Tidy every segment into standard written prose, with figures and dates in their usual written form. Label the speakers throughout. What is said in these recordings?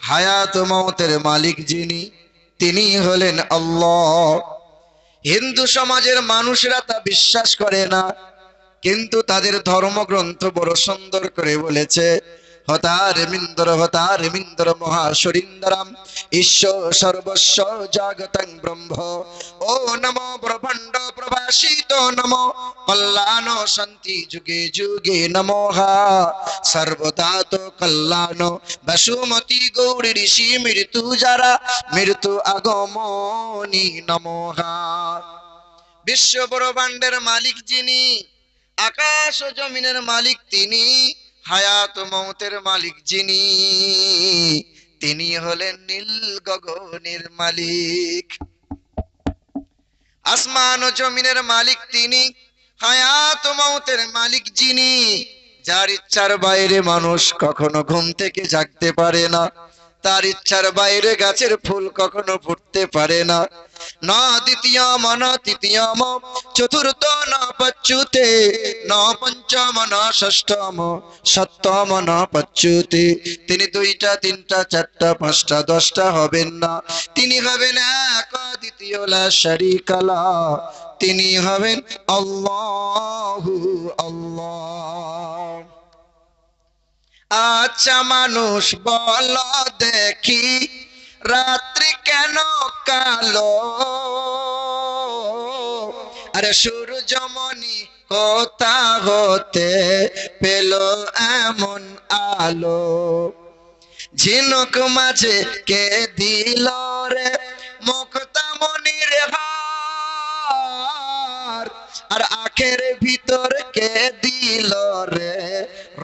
Speaker 1: হায়াত মওতের মালিক যিনি, তিনি হলেন আল্লাহ। হিন্দু সমাজের মানুষরা তা বিশ্বাস করে না, কিন্তু তাদের ধর্মগ্রন্থ বড় সুন্দর করে বলেছে, হতার মিন্দর মহাসুরিন্দরম ঈশ্বর সর্বস্ব জাগতং ব্রহ্ম। ও নমো ব্রহ্মাণ্ড প্রভাসিত নমো কল্যাণ শান্তি যুগে যুগে নমঃ। সর্বদা তো কল্যাণ বসুমতি গৌরী ঋষি মৃত্যু যারা মৃত্যু আগমনী নমঃ। বিশ্ব ব্রহ্মাণ্ডের মালিক যিনি, আকাশ ও জমিনের মালিক তিনি, হায়াত মওতের মালিক যিনি, তিনি হলেন নীল গগনের মালিক। আসমান ও জমিনের মালিক তিনি, হায়াত মওতের মালিক যিনি, যার ইচ্ছার বাইরে মানুষ কখনো ঘুম থেকে জাগতে পারে না, তার ইচ্ছার বাইরে গাছের ফুল কখনো ফুটতে পারে না। ন দ্বিতীয়ম ন তৃতীয়ম চতুর্থ ন পচ্যুতে, ন পঞ্চম ন ষষ্ঠম সপ্তম ন পচ্যুতে। তিনি দুইটা তিনটা চারটা পাঁচটা দশটা হবেন না, তিনি হবেন এক দ্বিতীয় লা শারীকা লাহু, তিনি হবেন আল্লাহু আল্লাহ। আচ্ছা মানুষ বল দেখি, রাত্রি কেন কালো? আরে সূর্যমণি কোথা হতে পেল এমন আলো? ঝিনুক মাঝে কে দিল রে মুক্তামণির হার? আর আখের ভিতর কে দিল রে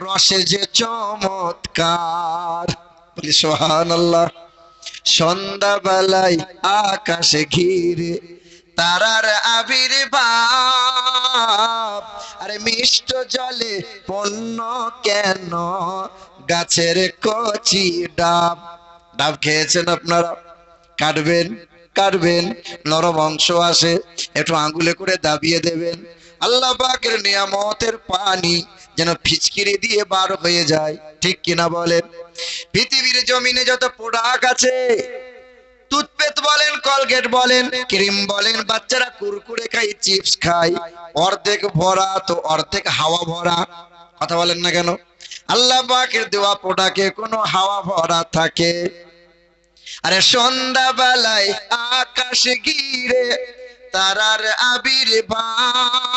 Speaker 1: রসে যে চমৎকার? বলি সুবহানাল্লাহ। সন্ধ্যাবেলায় আকাশে ঘিরে তারার আবির্ভাব, আরে মিষ্ট জলে পণ্য কেন গাছের কচি ডাব? ডাব খেয়েছেন আপনারা? কাটবেন কাটবেন, নরম অংশ আসে, একটু আঙ্গুলে করে দাবিয়ে দেবেন, আল্লাহ পাকের নিয়ামতের পানি যেন ফিচকিরি দিয়ে বার হয়ে যায়, ঠিক কিনা বলেন? পৃথিবীর জমিনে যত প্রোডাক্ট আছে, টুথপেস্ট বলেন, কলগেট বলেন, ক্রিম বলেন, বাচ্চারা কুরকুরে খায়, চিপস খায়, অর্ধেক ভরা তো অর্ধেক হাওয়া ভরা। কথা বলেন না কেন? আল্লাহ পাকের দেওয়া প্রোডাক্টে কোনো হাওয়া ভরা থাকে? আরে সন্ধ্যাবেলায় আকাশ ঘিরে তারার আবির্ভাব,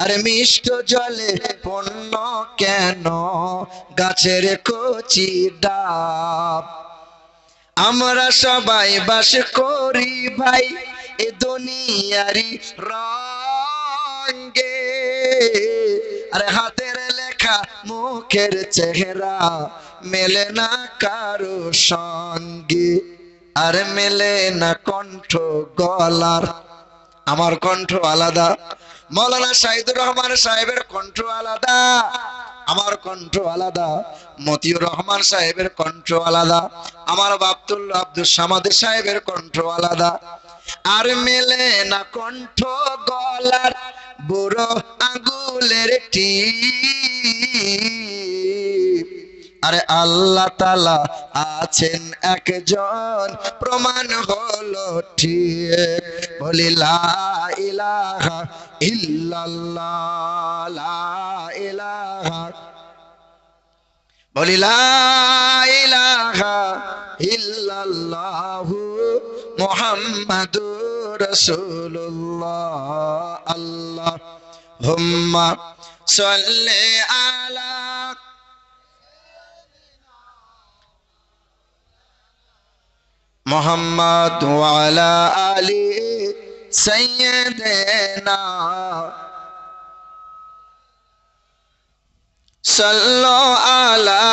Speaker 1: আরে মিষ্ট জলে পণ্য কেন গাছের কচি ডাব? আমরা সবাই বাস করি ভাই এ দুনিয়ারি রঙে, আরে হাতের লেখা মুখের চেহারা মেলে না কারো সঙ্গে, আর মেলে না কণ্ঠ গলার। আমার কণ্ঠ আলাদা, মৌলানা শাহিদুর রহমান সাহেবের কণ্ঠ আলাদা, আমার কণ্ঠ আলাদা, মতিউর রহমান সাহেবের কণ্ঠ আলাদা, আমার আব্দুল্লাহ আব্দুল সামাদ সাহেবের কণ্ঠ আলাদা, আর মেলে না কণ্ঠ গলার বুড়ো আঙ্গুলের টিপ। আরে আল্লাহ তাআলা আছেন একজন, প্রমাণ হলো ঠিক। বলি লা ইলাহা ইল্লাল্লাহ, লা ইলাহা, বলি লা ইলাহা ইল্লাল্লাহু মুহাম্মাদুর রাসূলুল্লাহ। আল্লাহুম্মা সাল্লি আলা মুহাম্মাদ ওয়া আলা আলি সাইয়্যিদিনা সাল্লু আলা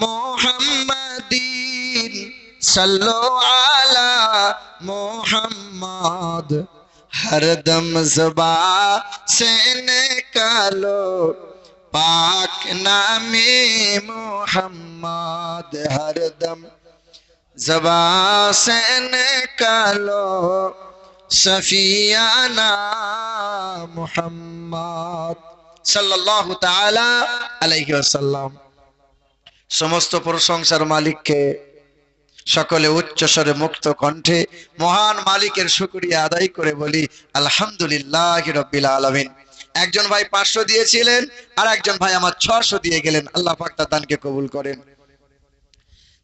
Speaker 1: মুহাম্মাদিন, সাল্লু আলা মুহাম্মদ। হরদম ज़ुबान से निकालो पाक नामे मुहम्मद, हरदम ज़ुबान से निकालो सफियाना मुहम्मद सल्लल्लाहु ताला अलैहि वसल्लम। সমস্ত প্রশংসার মালিককে সকলে উচ্চ স্বরে মুক্ত কণ্ঠে মহান মালিকের শুকরিয়া আদায় করে বলি আলহামদুলিল্লাহি রাব্বিল আলামিন। একজন ভাই 500 দিয়েছিলেন, আর একজন ভাই আমার 600 দিয়ে গেলেন। আল্লাহ পাক তার দানকে কবুল করেন।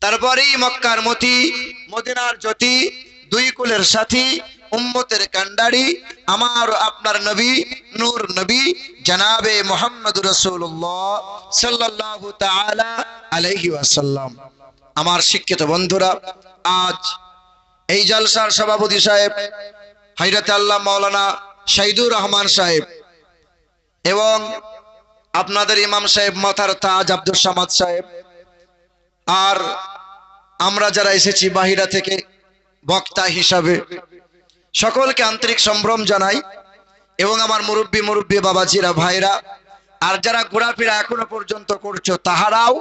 Speaker 1: তারপরেই মক্কার মতি, মদিনার জ্যোতি, দুই কুলের সাথী, উম্মতের কান্ডারি, আমার আপনার নবী, নূর নবী জনাবে মুহাম্মদুর রাসূলুল্লাহ সাল্লাল্লাহু তাআলা আলাইহি ওয়াসাল্লাম। আমার শিক্ষিত বন্ধুরা, আজ এই জলসার সভাপতি সাহেব হযরত আল্লাহ মাওলানা শহীদুর রহমান সাহেব এবং আপনাদের ইমাম সাহেব মাথার তাজ আব্দুল সামাদ সাহেব, আর আমরা যারা এসেছি বাহিরা থেকে বক্তা হিসাবে, সকলকে আন্তরিক সম্ভ্রম জানাই। এবং আমার মুরব্বী বাবাজিরা, ভাইরা, আর যারা ঘোরাফেরা এখনো পর্যন্ত করছো তাহারাও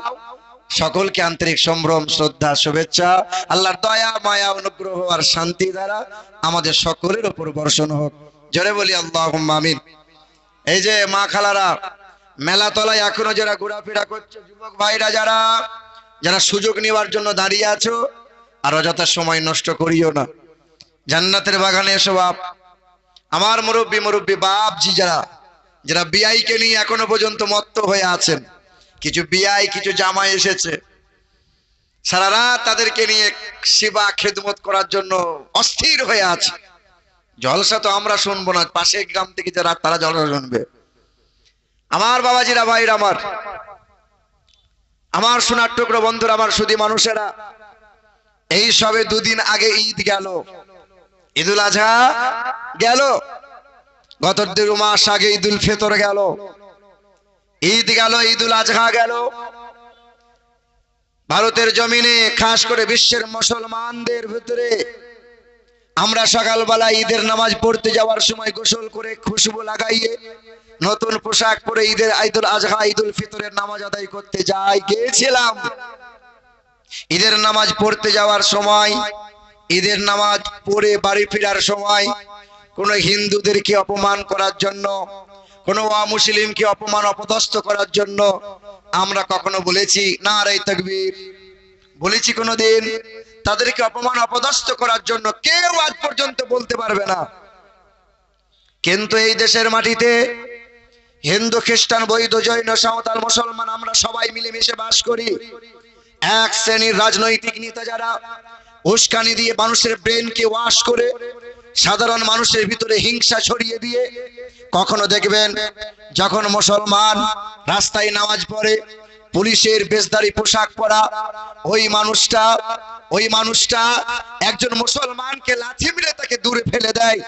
Speaker 1: সকলকে আন্তরিক সম্ভ্রম, শ্রদ্ধা, শুভেচ্ছা। আল্লাহর দয়া, মায়া, অনুগ্রহ আর শান্তি দ্বারা আমাদের সকলের উপর বর্ষণ হোক। জোরে বলি আল্লাহুম্মা আমিন। এই যে মা খালারা, মেলা তলায় এখনো যারা ঘোরাফেরা করছে, যুবক ভাইরা যারা যারা সুযোগ নেওয়ার জন্য দাঁড়িয়ে আছো, আর অযথা সময় নষ্ট করিও না। জান্নাতের বাগানে এসো বাপ। আমার মুরব্বী বাপজি যারা যারা বিআইকে নিয়ে এখনো পর্যন্ত মত্ত হয়ে আছেন, কিছু বিআই কিছু জামাই এসেছে, সারা রাত তাদেরকে নিয়ে সেবা খেদমত করার জন্য অস্থির হয়ে আছে। জলসা তো আমরা শুনবো না, পাশের গ্রাম থেকে যারা তারা জলসা শুনবে। আমার বাবাজিরা, ভাইরা, আমার সোনার টুকরো বন্ধুরা, আমার সুধী মানুষেরা, এই সবে দুদিন আগে ঈদ গেল, ঈদুল আজহা গেল। গত 2 মাস আগে ঈদুল ফিতর গেল, ঈদ গেল, ঈদুল আজহা গেল। ভারতের জমিনে, খাস করে বিশ্বের মুসলমানদের ভিতরে আমরা সকালবেলা ঈদের নামাজ পড়তে যাওয়ার সময় গোসল করে খুশবু লাগাইয়ে নতুন পোশাক পরে ঈদের ঈদুল আজহা, ঈদুল ফিতরের নামাজ আদায় করতে গিয়েছিলাম। ঈদের নামাজ পড়তে যাওয়ার সময়, ঈদের নামাজ পড়ে বাড়ি ফেরার সময় কোন হিন্দুদেরকে অপমান করার জন্য, কোন অমুসলিমকে অপমান অপদস্থ করার জন্য আমরা কখনো বলেছি নারে তাকবীর? বলেছি কোনোদিন? তাদেরকে অপমান অপদস্থ করার জন্য কেউ আজ পর্যন্ত বলতে পারবে না। কিন্তু এই দেশের মাটিতে হিন্দু, খ্রিস্টান, বৌদ্ধ, জৈন, সাঁওতাল, মুসলমান আমরা সবাই মিলেমিশে বাস করি। এক শ্রেণীর রাজনৈতিক নেতা যারা উস্কানি দিয়ে মানুষের ব্রেনকে ওয়াশ করে সাধারণ মানুষের ভিতরে হিংসা ছড়িয়ে দিয়ে, কখনো দেখবেন যখন মুসলমান রাস্তায় নামাজ পড়ে, পুলিশের বেশধারী পোশাক পরা ওই মানুষটা একজন মুসলমানকে লাথি মেরে তাকে দূরে ফেলে দেয়।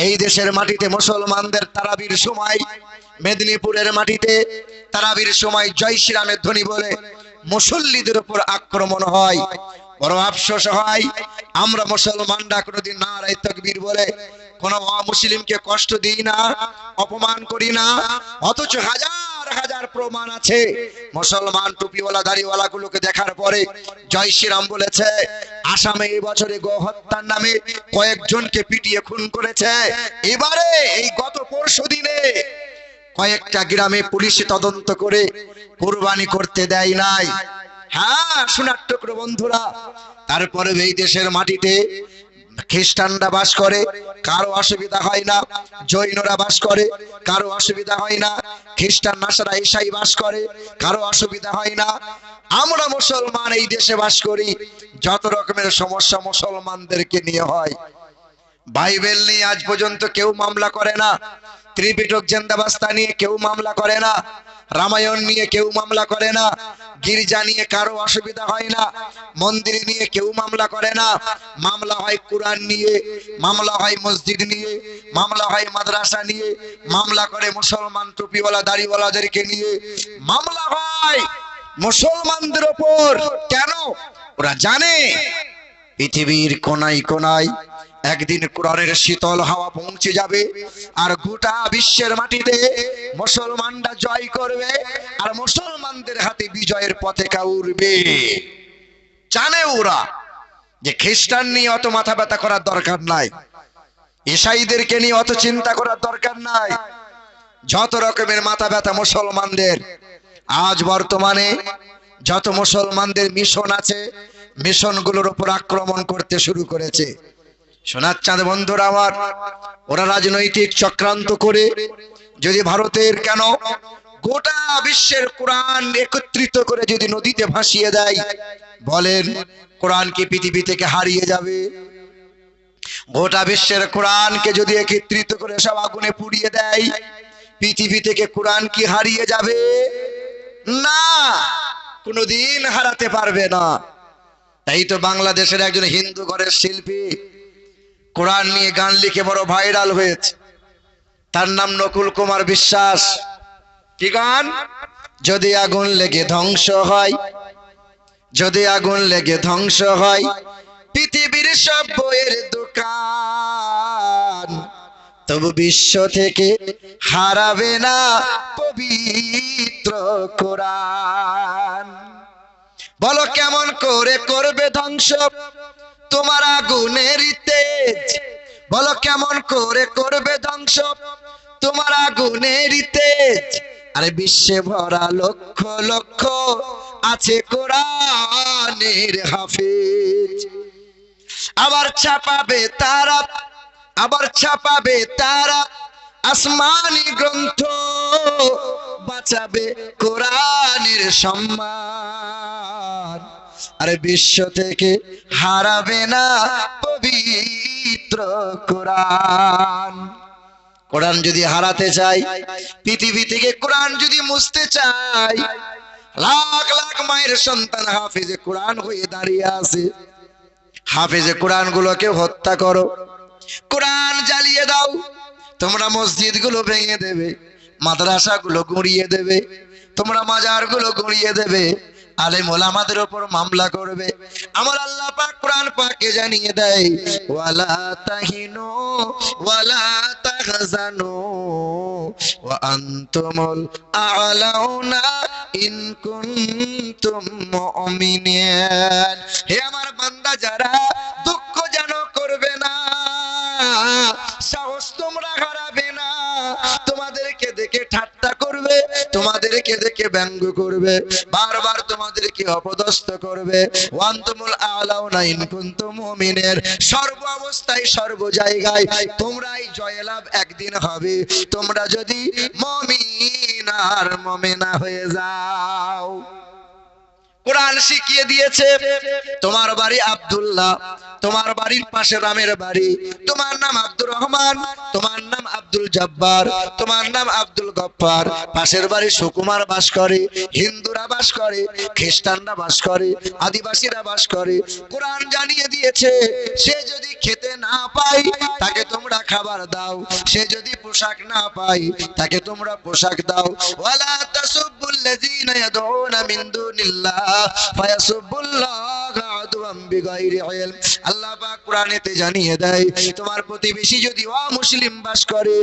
Speaker 1: এই দেশের মাটিতে মুসলমানদের তারাবির সময়, মেদিনীপুরের মাটিতে তারাবির সময় জয় শ্রীরামের ধ্বনি বলে মুসল্লিদের উপর আক্রমণ হয়। বড় আফসোস হয়, আমরা মুসলমানরা কোনোদিন নারে তাকবীর বলে কোন অমুসলিমকে কষ্ট দিই না, অপমান করি না। অথচ হাজার হাজার প্রমাণ আছে, মুসলমান টুপিওয়ালা দাড়িওয়ালা গুলোকে দেখার পরে জয় শ্রীরাম বলেছে। আসামে এই বছরে গোহত্যার নামে কয়েকজনকে পিটিয়ে খুন করেছে। এবারে এই গত পরশু দিনে কয়েকটা গ্রামে পুলিশ তদন্ত করে কুরবানি করতে দেয় নাই। হ্যাঁ সোনার টুকরো বন্ধুরা, তারপরে এই দেশের মাটিতে খ্রিস্টানরা বাস করে, কারো অসুবিধা হয় না। জৈনরা বাস করে, কারো অসুবিধা হয় না। খ্রিস্টান, নাসারা, ঈসাই বাস করে, কারো অসুবিধা হয় না। আমরা মুসলমান এই দেশে বাস করি, যত রকমের সমস্যা মুসলমানদেরকে নিয়ে হয়। বাইবেল নিয়ে আজ পর্যন্ত কেউ মামলা করে না, ত্রিপিটক জিন্দাবাস্তা নিয়ে কেউ মামলা করে না, রামায়ণ নিয়ে কেউ মামলা করে না, গির্জা নিয়ে কারো অসুবিধা হয় না, মন্দির নিয়ে কেউ মামলা করে না। মামলা হয় কোরআন নিয়ে, মামলা হয় মসজিদ নিয়ে, মামলা হয় মাদ্রাসা নিয়ে, মামলা করে মুসলমান টুপিওয়ালা দাড়িওয়ালাদেরকে নিয়ে, মামলা হয় মুসলমানদের ওপর। কেন? ওরা জানে পৃথিবীর কোনায় কোনায় একদিন কোরআনের শীতল হাওয়া পৌঁছে যাবে, আর গোটা বিশ্বের মাটিতে মুসলমানরা জয় করবে, আর মুসলমানদের হাতে বিজয়ের পতাকা উড়বে। জানে ওরা যে খ্রিস্টান নিয়ে অত মাথা ব্যথা করার দরকার নাই, ঈসাইদেরকে নিয়ে অত চিন্তা করার দরকার নাই। যত রকমের মাথা ব্যথা মুসলমানদের। আজ বর্তমানে যত মুসলমানদের মিশন আছে মিশনগুলোর উপর আক্রমণ করতে শুরু করেছে। সোনার চাঁদ বন্ধুরা আমার, ওরা রাজনৈতিক চক্রান্ত করে যদি ভারতের কেন গোটা বিশ্বের কোরআন একত্রিত করে যদি নদীতে ভাসিয়ে দেয়, বলেন কোরআন কি পৃথিবী থেকে হারিয়ে যাবে? গোটা বিশ্বের কোরআনকে যদি একত্রিত করে সব আগুনে পুড়িয়ে দেয়, পৃথিবী থেকে কোরআন কি হারিয়ে যাবে? না, কোনোদিন হারাতে পারবে না। তাই তো বাংলাদেশের একজন হিন্দু ঘরের শিল্পী কোরআন নিয়ে গান লিখে বড় ভাইরাল হয়েছে। তার নাম নকুল কুমার বিশ্বাস। কি গান? যদি আগুন লেগে ধ্বংস হয়, যদি আগুন লেগে ধ্বংস হয় পৃথিবীর সব বইয়ের দোকান, তবু বিশ্ব থেকে হারাবে না পবিত্র কোরআন। বলো কেমন করে করবে ধ্বংস তোমার আগুনের তেজ? বলো কেমন করে করবে ধ্বংস তোমার আগুনের তেজ? আরে বিশ্বে ভরা লক্ষ লক্ষ আছে কোরআনের হাফেজ। আবার ছাপাবে তারা, আবার ছাপাবে তারা আসমানি গ্রন্থ, বাঁচাবে কোরআনের সম্মান। আরে বিশ্ব থেকে হারাবে না পবিত্র কোরআন। কোরআন যদি হারাতে চাই, পৃথিবী থেকে কোরআন যদি মুছতে চাই, লাখ লাখ মায়ের সন্তান হাফেজে কোরআন হয়ে দাঁড়িয়ে আছে। হাফেজে কোরআন গুলোকে হত্যা করো, কোরআন জ্বালিয়ে দাও, তোমরা মসজিদ গুলো ভেঙে দেবে, মাদ্রাসা গুলো গুঁড়িয়ে দেবে, তোমরা মাজার গুলো গুঁড়িয়ে দেবে, আলেম ওলামাদের উপর মামলা করবে। আমার আল্লাহ পাক কোরআন পাকে জানিয়ে দেয়, ওয়ালা তাহিনু ওয়ালা তাহজানু ওয়া আনতুমুল আ'লাউনা ইন কুনতুম মুমিনিন। হে আমার বান্দা, যারা দুঃখ যেন করবে না, সাহস তোমরা হারাবে না, তোমাদেরকে দেখে ঠাট্টা করবে, তোমাদেরকে দেখে ব্যঙ্গ করবে, বারবার তোমাদেরকে অপদস্থ করবে। ওয়ান্তুমুল আ'লাউনা ইন কুনতুম মুমিনিন, সর্ব অবস্থায় সর্ব জায়গায় তোমরাই জয়লাভ একদিন হবে, তোমরা যদি মুমিন আর মুমিনা হয়ে যাও। কোরআন শিখিয়ে দিয়েছে, তোমার বাড়ি আব্দুল্লাহ, তোমার বাড়ির পাশে রামের বাড়ি, তোমার নাম আব্দুর রহমান, তোমার নাম আব্দুল জব্বার, তোমার নাম আব্দুল গফফার, পাশের বাড়ি সুকুমার বাস করে, হিন্দুরা বাস করে, খ্রিস্টানরা বাস করে, আদিবাসীরা বাস করে। কোরআন জানিয়ে দিয়েছে, সে যদি খেতে না পায় তাকে তোমরা খাবার দাও, সে যদি পোশাক না পায় তাকে তোমরা পোশাক দাও। ওয়ালা তাসুবুল্লাযীনা ইয়াদউনা মিন দুনিল্লাহ ফায়াসুবুল্লাহা আদওয়াম বিগাইরি ইলম। আল্লাহ পাক কোরআনেতে জানিয়ে দেয়, তোমার প্রতিবেশী যদি অমুসলিম বাস করে,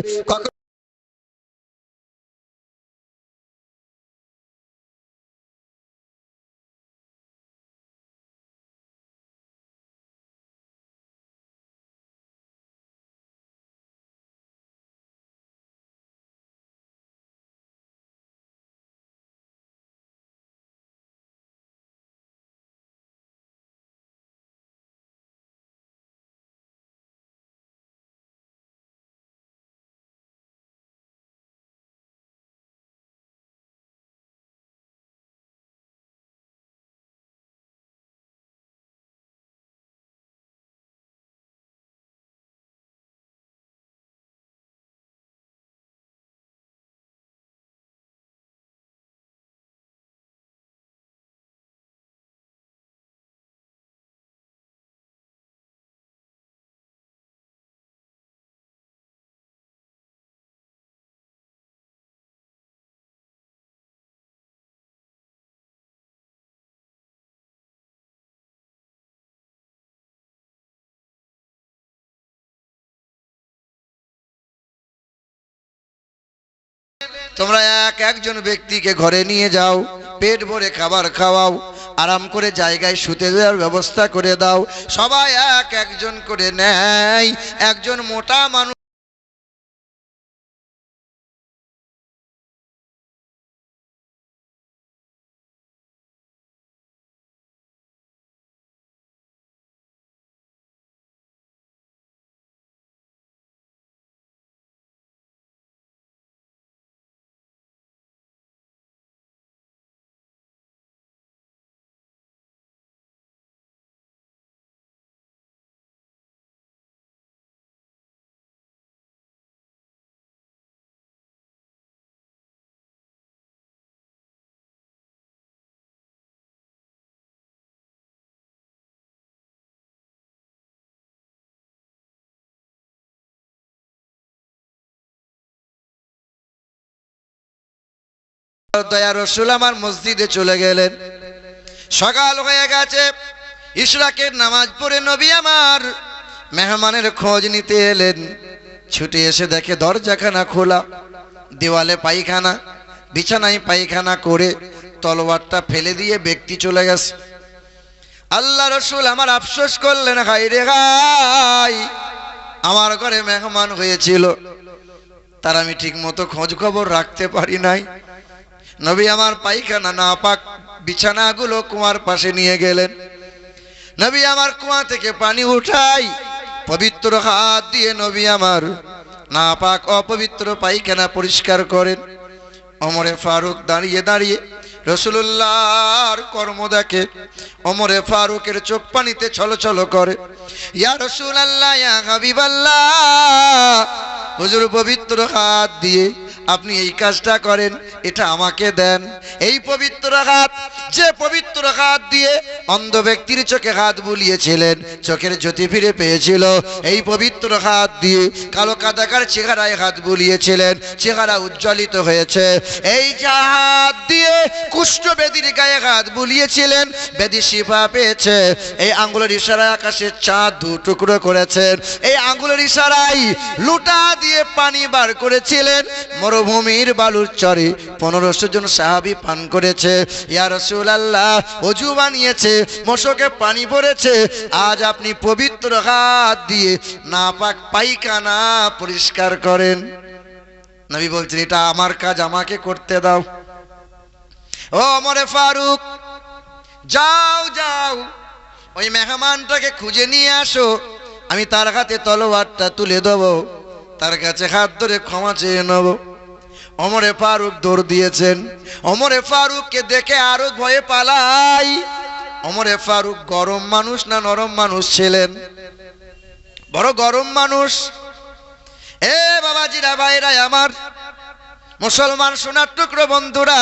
Speaker 1: তোমরা এক একজন ব্যক্তিকে ঘরে নিয়ে যাও, পেট ভরে খাবার খাওয়াও, আরাম করে জায়গায় শুতে দেওয়ার ব্যবস্থা করে দাও। সবাই এক একজন করে নেয়, একজন মোটা মানুষ দয়া রাসূল আমার মসজিদে চলে গেলেন। সকাল হয়ে গেছে, ইশরাকের নামাজ পড়ে নবী আমার মেহমানের খোঁজ নিতে এলেন। ছুটে এসে দেখে দরজাখানা খোলা, দেওয়ালে পায়খানা, বিছানায় পায়খানা করে তলোয়ারটা ফেলে দিয়ে ব্যক্তি চলে গেছে। আল্লাহ রাসূল আমার আফসোস করলেন, হায় রে হায়, আমার ঘরে মেহমান হয়েছিল, তার আমি ঠিক মতো খোঁজ খবর রাখতে পারি নাই। নবী আমার পায়খানা নাপাক বিছানাগুলো কুয়ার পাশে নিয়ে গেলেন। নবী আমার কুয়া থেকে পানি উঠাই, পবিত্র হাত দিয়ে নবী আমার নাপাক অপবিত্র পায়খানা পরিষ্কার করেন। ওমরে ফারুক দাঁড়িয়ে দাঁড়িয়ে রাসূলুল্লাহর কর্ম দেখে। ওমরে ফারুকের চোখ পানিতে ছলছল করে। ইয়া রাসূলুল্লাহ, ইয়া হাবিবাল্লাহ, হুজুর পবিত্র হাত দিয়ে আপনি এই কাজটা করেন, এটা আমাকে দেন। এই পবিত্র হাত, যে পবিত্র হাত দিয়ে অন্ধ ব্যক্তির চোখে হাত বুলিয়েছিলেন, চোখের জ্যোতি ফিরে পেয়েছিল, এই পবিত্র হাত দিয়ে কালো কাদাকার চেহারায় হাত বুলিয়েছিলেন, চেহারা উজ্জ্বলিত হয়েছে। এই হাত দিয়ে কুষ্ঠবেদীর গায়ে হাত বুলিয়েছিলেন, বেদী শিফা পেয়েছে। এই আঙ্গুলের ইশারায় আকাশের চাঁদ দু টুকরো করেছেন। এই আঙ্গুলের ইশারায় লুটা দিয়ে পানি বার করেছিলেন, মরুভূমির বালুর চরে 1500 জন সাহাবী পান করেছে। ইয়া রাসূলুল্লাহ, ওযু বানিয়েছে, মশকে পানি পড়েছে, আজ আপনি পবিত্র হাত দিয়ে নাপাক পায়খানা পরিষ্কার করেন। নবী বলছেন, এটা আমার কাজ, আমাকে করতে দাও। ও ওমরে ফারুক, যাও যাও, ওই মেহমানটাকে খুঁজে নিয়ে আসো, আমি তার হাতে তলোয়ারটা তুলে দেবো, তার কাছে হাত ধরে ক্ষমা চেয়ে নেব। ওমরে ফারুক দৌড় দিয়েছেন। ওমরে ফারুককে দেখে আরো ভয়ে পালাই। ওমরে ফারুক গরম মানুষ না নরম মানুষ ছিলেন? বড় গরম মানুষ। এ বাবাজিরা, ভাইরা আমার, মুসলমান সোনার টুকরো বন্ধুরা,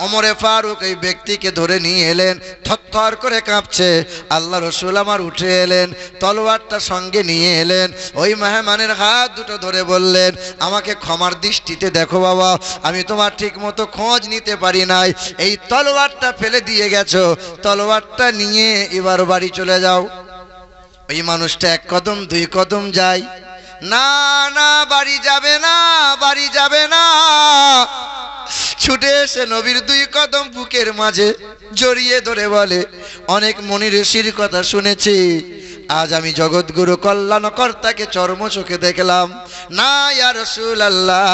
Speaker 1: ওমরে ফারুক এই ব্যক্তিকে ধরে নিয়ে এলেন, থরথর করে কাঁপছে। আল্লাহ রাসূল আমার উঠে এলেন, তলোয়ারটা সঙ্গে নিয়ে এলেন, ওই মেহমানের হাত দুটো ধরে বললেন, আমাকে ক্ষমার দৃষ্টিতে দেখো বাবা, আমি তোমার ঠিক মতো খোঁজ নিতে পারি নাই, এই তলোয়ারটা ফেলে দিয়ে গেছো, তলোয়ারটা নিয়ে এবার বাড়ি চলে যাও। ওই মানুষটা এক কদম দুই কদম যায়, না না, বাড়ি যাবে না, বাড়ি যাবে না। ছুটে এসে নবীর দুই কদম বুকের মাঝে জড়িয়ে ধরে বলে, অনেক মুনি ঋষির কথা শুনেছি, আজ আমি জগৎগুরু কল্যাণকর্তাকে চর্ম চোখে দেখলাম। না ইয়া রাসূলুল্লাহ,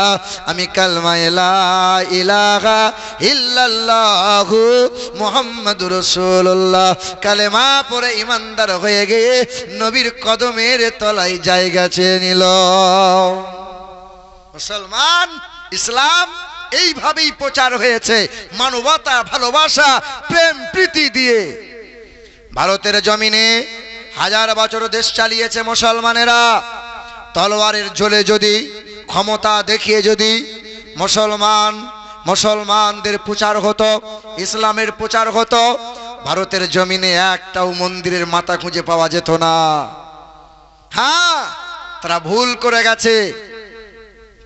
Speaker 1: আমি কালমা লা ইলাহা ইল্লাল্লাহু মুহাম্মাদুর রাসূলুল্লাহ কালেমা পড়ে ইমানদার হয়ে গিয়ে নবীর কদমের তলায় জায়গা চেয়ে নিল। মুসলমান, ইসলাম এইভাবেই প্রচার হয়েছে, মানবতা, ভালোবাসা, প্রেম প্রীতি দিয়ে। ভারতের জমিনে 1000 বছর দেশ চালিয়েছে মুসলমানেরা। তলোয়ারের ঝোলে যদি, ক্ষমতা দেখিয়ে যদি মুসলমানদের প্রচার হতো, ইসলামের প্রচার হতো, ভারতের জমিনে একটাও মন্দিরের মাথা খুঁজে পাওয়া যেত না। হ্যাঁ, তারা ভুল করে গেছে।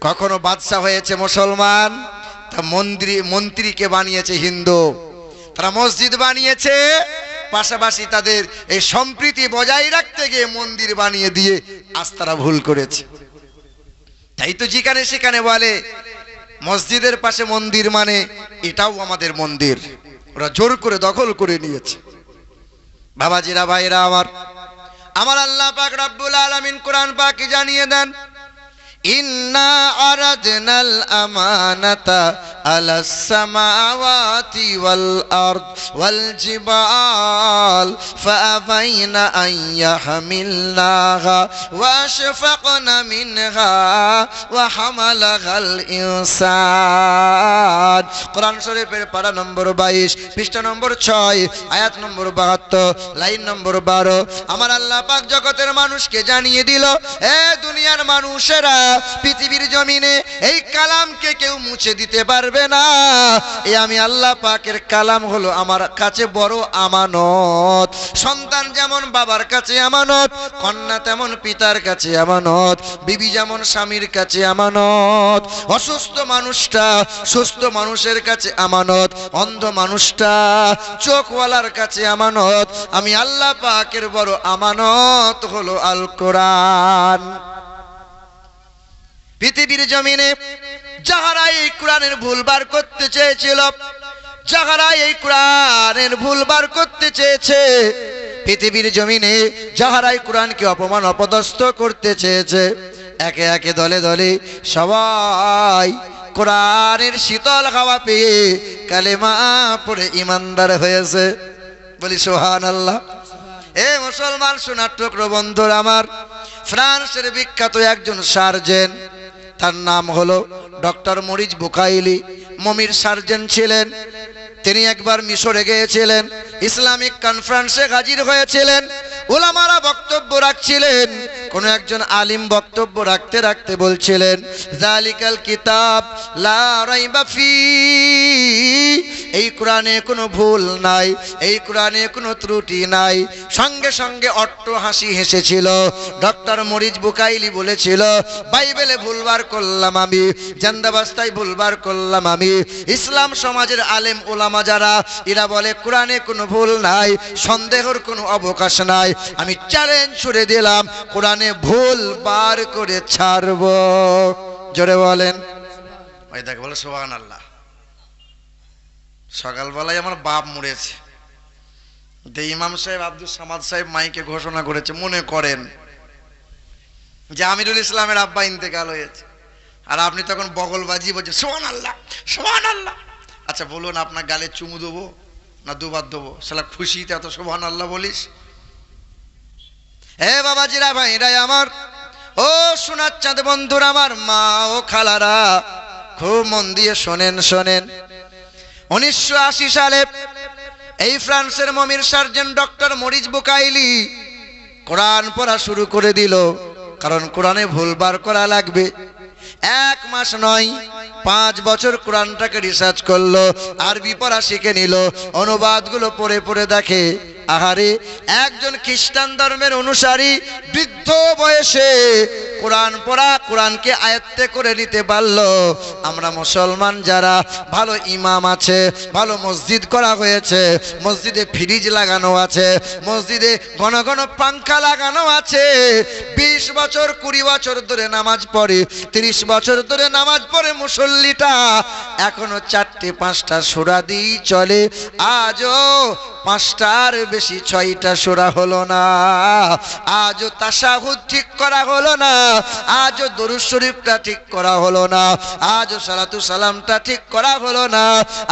Speaker 1: কখনো বাদশা হয়েছে মুসলমান, তা মন্ত্রীকে বানিয়েছে হিন্দু। তারা মসজিদ বানিয়েছে, পাশাপাশি তাদের এই সম্প্রীতি বজায় রাখতে গিয়ে মন্দির বানিয়ে দিয়ে আজ তারা ভুল করেছে। তাই তো যেখানে সেখানে বলে মসজিদের পাশে মন্দির মানে এটাও আমাদের মন্দির। ওরা জোর করে দখল করে নিয়েছে। বাবাজিরা, ভাইরা আমার আল্লাহ পাক রব্বুল আলামিন কোরআন পাকে জানিয়ে দেন, ইন্না আরাদনাল আমানাতা আলাস সামাওয়াতি ওয়াল আরদ ওয়াল জিবাল ফাআবাইনা আন ইয়াহমিলনাহা ওয়া আশফাকনা মিনহা ওয়া হামালাহাল ইনসান। কোরআন শরীফের পারা নম্বর 22, পৃষ্ঠা নম্বর 6, আয়াত নম্বর 72, লাইন নম্বর 12। আমার আল্লাহ পাক জগতের মানুষকে জানিয়ে দিল, এ দুনিয়ার মানুষেরা, পৃথিবীর জমিনে এই কালামকে কেউ মুছে দিতে পারবে না। এই আমি আল্লাহ পাকের কালাম হলো আমার কাছে বড় আমানত। সন্তান যেমন বাবার কাছে আমানত, কন্যা তেমন পিতার কাছে আমানত, বিবি যেমন স্বামীর কাছে আমানত। অসুস্থ মানুষটা সুস্থ মানুষের কাছে আমানত, অন্ধ মানুষটা চোখওয়ালার কাছে আমানত। আমি আল্লাহ পাকের বড় আমানত হলো আল কোরআন। পৃথিবীর জমিনে যাহারা এই কোরআনের ভুল বার করতে চেয়েছিল, যাহারা এই কোরআনের ভুল বার করতে চেয়েছে, পৃথিবীর জমিনে যাহারাই কোরআনকে অপমান অপদস্থ করতে চেয়েছে, একে একে দলে দলে সবাই কোরআনের শীতল হাওয়া পেয়ে কালেমা পড়ে ইমানদার হয়েছে। বলি সুবহানাল্লাহ। এ মুসলমান সোনার টুকরো বন্ধুরা আমার, ফ্রান্সের বিখ্যাত একজন সার্জেন, তার নাম হলো ডক্টর মরিস বুকাইলি, মমির সার্জেন ছিলেন। তিনি একবার মিশরে গিয়েছিলেন, ইসলামিক কনফারেন্সে হাজির হয়েছিলেন। উলামারা বক্তব্য রাখছিলেন, কোন একজন আলিম বক্তব্য রাখতে রাখতে বলছিলেন, যালিকাল কিতাব লা রাইবা ফি, এই কোরআনে কোনো ভুল নাই, এই কোরআনে কোনো ত্রুটি নাই। সঙ্গে সঙ্গে অট্ট হাসি হেসেছিল। ডক্টর মরিস বুকাইলি বলেছিল, বাইবেলে ভুলবার করলাম আমি, জান্দাবাস্তায় ভুলবার করলাম আমি। ইসলাম সমাজের আলেম ওলামা যারা, এরা বলে কোরআনে কোনো ভুল নাই, সন্দেহের কোনো অবকাশ নাই। আমি চ্যালেঞ্জ ছুড়ে দিলাম, কোরআনে ভুল বার করে ছাড়ব। জোরে বলেন। ওই দেখ বলে সুবহানাল্লাহ। সকালবেলায় আমার বাপ মরেছে, ইমাম সাহেব আব্দুল সামাদ সাহেব মাইকে ঘোষণা করেছে, মনে করেন যে আমিরুল ইসলামের আব্বা ইন্তেকাল হয়েছে, আর আপনি তখন বগল বাজিয়ে বলছেন সুবহানাল্লাহ সুবহানাল্লাহ। আচ্ছা বলুন, আপনার গালে চুমু দেবো না দুবার দেবো? শালা খুশিতে এত সুবহানাল্লাহ বলিস? হে বাবাজিরা, ভাইরা আমার, ও সোনার চাঁদ বন্ধুরা আমার, মা ও খালারা, খুব মন দিয়ে শোনেন শোনেন। 1980 সালে এই ফ্রান্সের মমির সার্জন ডক্টর মরিস বুকাইলি কোরআন পড়া শুরু করে দিল, কারণ কোরআনে ভুলবার করা লাগবে। 1 মাস নয়, 5 বছর কোরআনটাকে রিসার্চ করলো, আরবি পড়া শিখে নিল, অনুবাদগুলো পড়ে পড়ে দেখে, আহারে, একজন খ্রিস্টান ধর্মের অনুসারী বৃদ্ধ বয়সে কোরআন পড়া, কোরআনকে আয়ত্তে করে নিতে পারলো। আমরা মুসলমান যারা, ভালো ইমাম আছে, ভালো মসজিদ করা হয়েছে, মসজিদে ফ্রিজ লাগানো আছে, মসজিদে ঘন ঘন পাঙ্খা লাগানো আছে, 20 বছর 20 বছর ধরে নামাজ পড়ে, 30 বছর ধরে নামাজ পড়ে মুসল্লিটা এখনো 4টে 5টা সূরা দিয়ে চলে। আজও 5টার বেশি 6টা সূরা হলো না, আজও তাশাহুদ ঠিক করা হলো না, আজও দরুদ শরীফটা ঠিক করা হলো না, আজও সালাতু সালামটা ঠিক করা হলো না,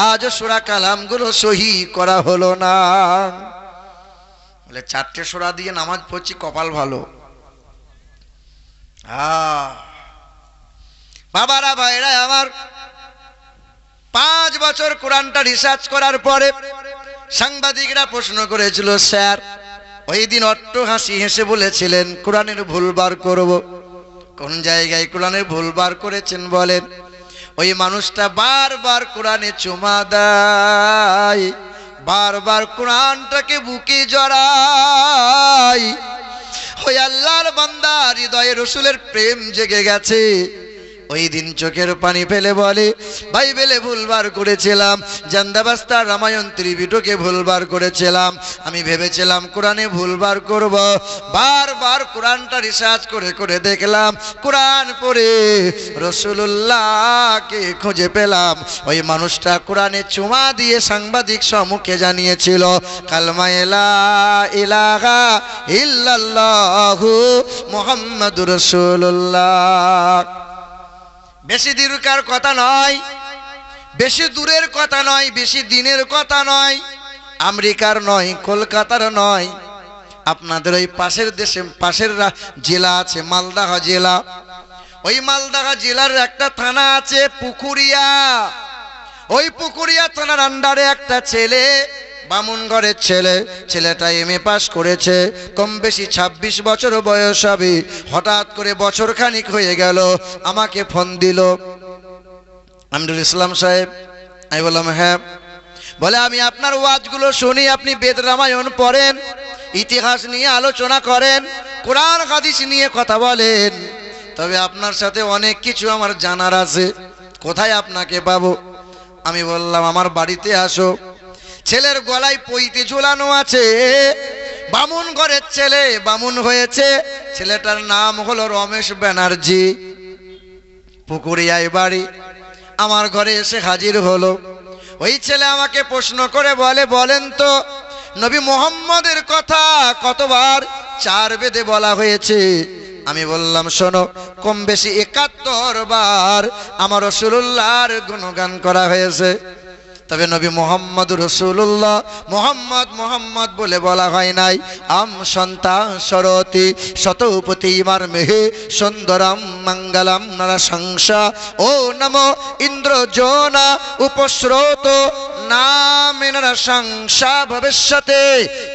Speaker 1: আজও সূরা কালামগুলো সহি করা হলো না। বলে 4টে সূরা দিয়ে নামাজ পড়ছি, কপাল ভালো। বাবারা ভাইরা আমার, 5 বছর কোরআনটা রিসার্চ করার পরে সাংবাদিকরা প্রশ্ন করেছিল, স্যার ওই দিন অট্ট হাসি হেসে বলেছিলেন কোরআনের ভুল বার করব, কোন জায়গায় কোরআনের ভুল বার করেছেন বলেন? ওই মানুষটা বারবার কোরআনে চুমা দেয়, বারবার কোরআনটাকে বুকে জড়ায়। ওই আল্লাহর বান্দা হৃদয়ে রসুলের প্রেম জেগে গেছে। ওই দিন চোখের পানি ফেলে বলে, বাইবেলে ভুলবার করেছিলাম, জান্দাবাস্তা রামায়ণ ত্রিপিটকে ভুলবার করেছিলাম, আমি ভেবেছিলাম কোরআনে ভুলবার করব। বারবার কোরআনটা রিসার্চ করে করে দেখলাম, কোরআন পড়ে রাসূলুল্লাহকে খুঁজে পেলাম। ওই মানুষটা কোরআনে চুমা দিয়ে সাংবাদিক সম্মুখে জানিয়েছিল, কালমা লা ইলাহা ইল্লাল্লাহু মুহাম্মাদুর রাসূলুল্লাহ। বেশি দূরকার কথা নয়, বেশি দূরের কথা নয়, বেশি দিনের কথা নয়, আমেরিকার নয়, কলকাতার নয়, আপনাদের ওই পাশের দেশে, পাশের জেলা আছে মালদহ জেলা, ওই মালদহ জেলার একটা থানা আছে পুকুরিয়া। ওই পুকুরিয়া থানার আন্ডারে একটা ছেলে, বামুন ঘরের ছেলে, ছেলেটা এমএ পাস করেছে, কম বেশি 26 বছর বয়স হবে। হঠাৎ করে বছর খানিক হয়ে গেল, আমাকে ফোন দিল, আমিরুল ইসলাম সাহেব। আমি বললাম হ্যাঁ। বলে আমি আপনার ওয়াজগুলো শুনি, আপনি বেদ রামায়ণ পড়েন, ইতিহাস নিয়ে আলোচনা করেন, কোরআন হাদিস নিয়ে কথা বলেন, তবে আপনার সাথে অনেক কিছু আমার জানার আছে। কোথায় আপনাকে পাবো? আমি বললাম আমার বাড়িতে আসো। ছেলের গলায় পইতে ঝুলানো আছে, বামুন ঘরের ছেলে, বামুন হয়েছে। ছেলেটার নাম হলো রমেশ ব্যানার্জি, পুকুরিয়ায় বাড়ি। আমার ঘরে এসে হাজির হলো। ওই ছেলে আমাকে প্রশ্ন করে বলে, বলেন তো নবী মুহাম্মদের কথা কতবার 4 বেদে বলা হয়েছে? আমি বললাম শোনো, কম বেশি 71 বার আমার রাসূলুল্লাহর গুণগান করা হয়েছে। তবে নবী মুহাম্মদ রাসূলুল্লাহ, মুহাম্মদ মুহাম্মদ বলে বলা হয় নাই। আম সন্তান সরতি শতপতি মারমেহে সুন্দরম মঙ্গলম নরসংসা ও নমো ইন্দ্রজোনা উপস্রোত নামে নরসংসা ভবিষ্যতে।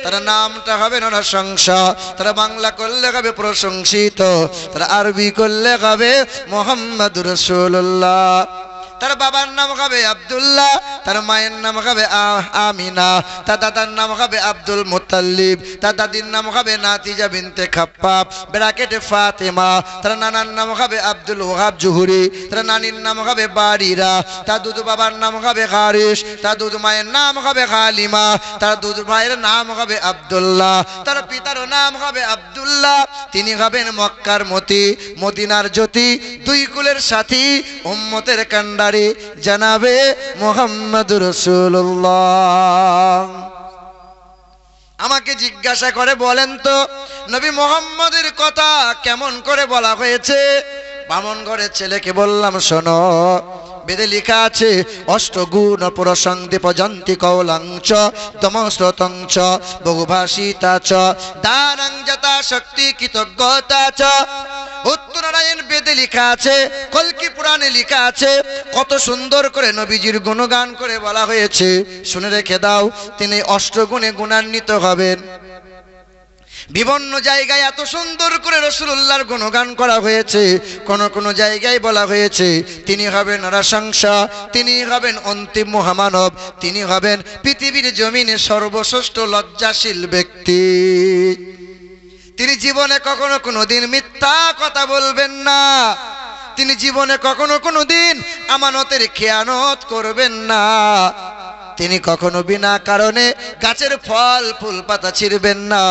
Speaker 1: তার নামটা হবে নরসংসা, তারা বাংলা করলে হবে প্রশংসিত, তারা আরবি করলে হবে মুহাম্মদ রাসূলুল্লাহ। তার বাবার নাম হবে আব্দুল্লাহ, তার মায়ের নাম হবে আমিনা, তার দাদার নাম হবে আব্দুল মুত্তালিব, তার দাদির নাম হবে নাতিজা বিনতে খাপ্পাব ব্র্যাকেটে ফাতেমা, তার নানার নাম হবে আব্দুল ওহাব জুহুরি, তার নানির নাম হবে বারিরা, তার দুধ বাবার নাম হবে হারিস, তার দুধ মায়ের নাম হবে হালিমা, তার দুধ ভাইয়ের নাম হবে আব্দুল্লাহ, তার পিতার নাম হবে আব্দুল্লাহ। তিনি হবেন মক্কার মতি, মদিনার জ্যোতি, 2 কুলের সাথী, উম্মতের কান্ডারি জানাবে মুহাম্মদুর রাসূলুল্লাহ। আমাকে জিজ্ঞাসা করে বলেন তো নবী মুহাম্মদের কথা কেমন করে বলা হয়েছে? বামন ঘরের ছেলেকে বললাম শোনো, বেদে লেখা আছে অষ্টগুণ প্রসংদীপ জন্তি কৌলাংচ তমস্রতংচ বহুভাষিতাচ দানং যথা শক্তি কৃতজ্ঞতাচ। উত্তরনারায়ণ বেদে লেখা আছে, কল্কি পুরাণে লেখা আছে, কত সুন্দর করে নবীজির গুণগান করে বলা হয়েছে। শুনে রেখে দাও, তিনি অষ্টগুণে গুণান্বিত হবেন। বিভিন্ন জায়গায় এত সুন্দর করে রাসূলুল্লাহর গুণগান করা হয়েছে, কোন কোন জায়গায় বলা হয়েছে তিনি হবেন নরসংসা, তিনি হবেন অন্তিম মহামানব, তিনি হবেন পৃথিবীর জমিনে সর্বশ্রেষ্ঠ লজ্জাশীল ব্যক্তি। তিনি জীবনে কখনো কোনোদিন মিথ্যা কথা বলবেন না, তিনি জীবনে কখনো কোনোদিন আমানতের খেয়ানত করবেন না, তিনি কখনো বিনা কারণে গাছের ফল ফুল পাতা ছিঁড়বেন না,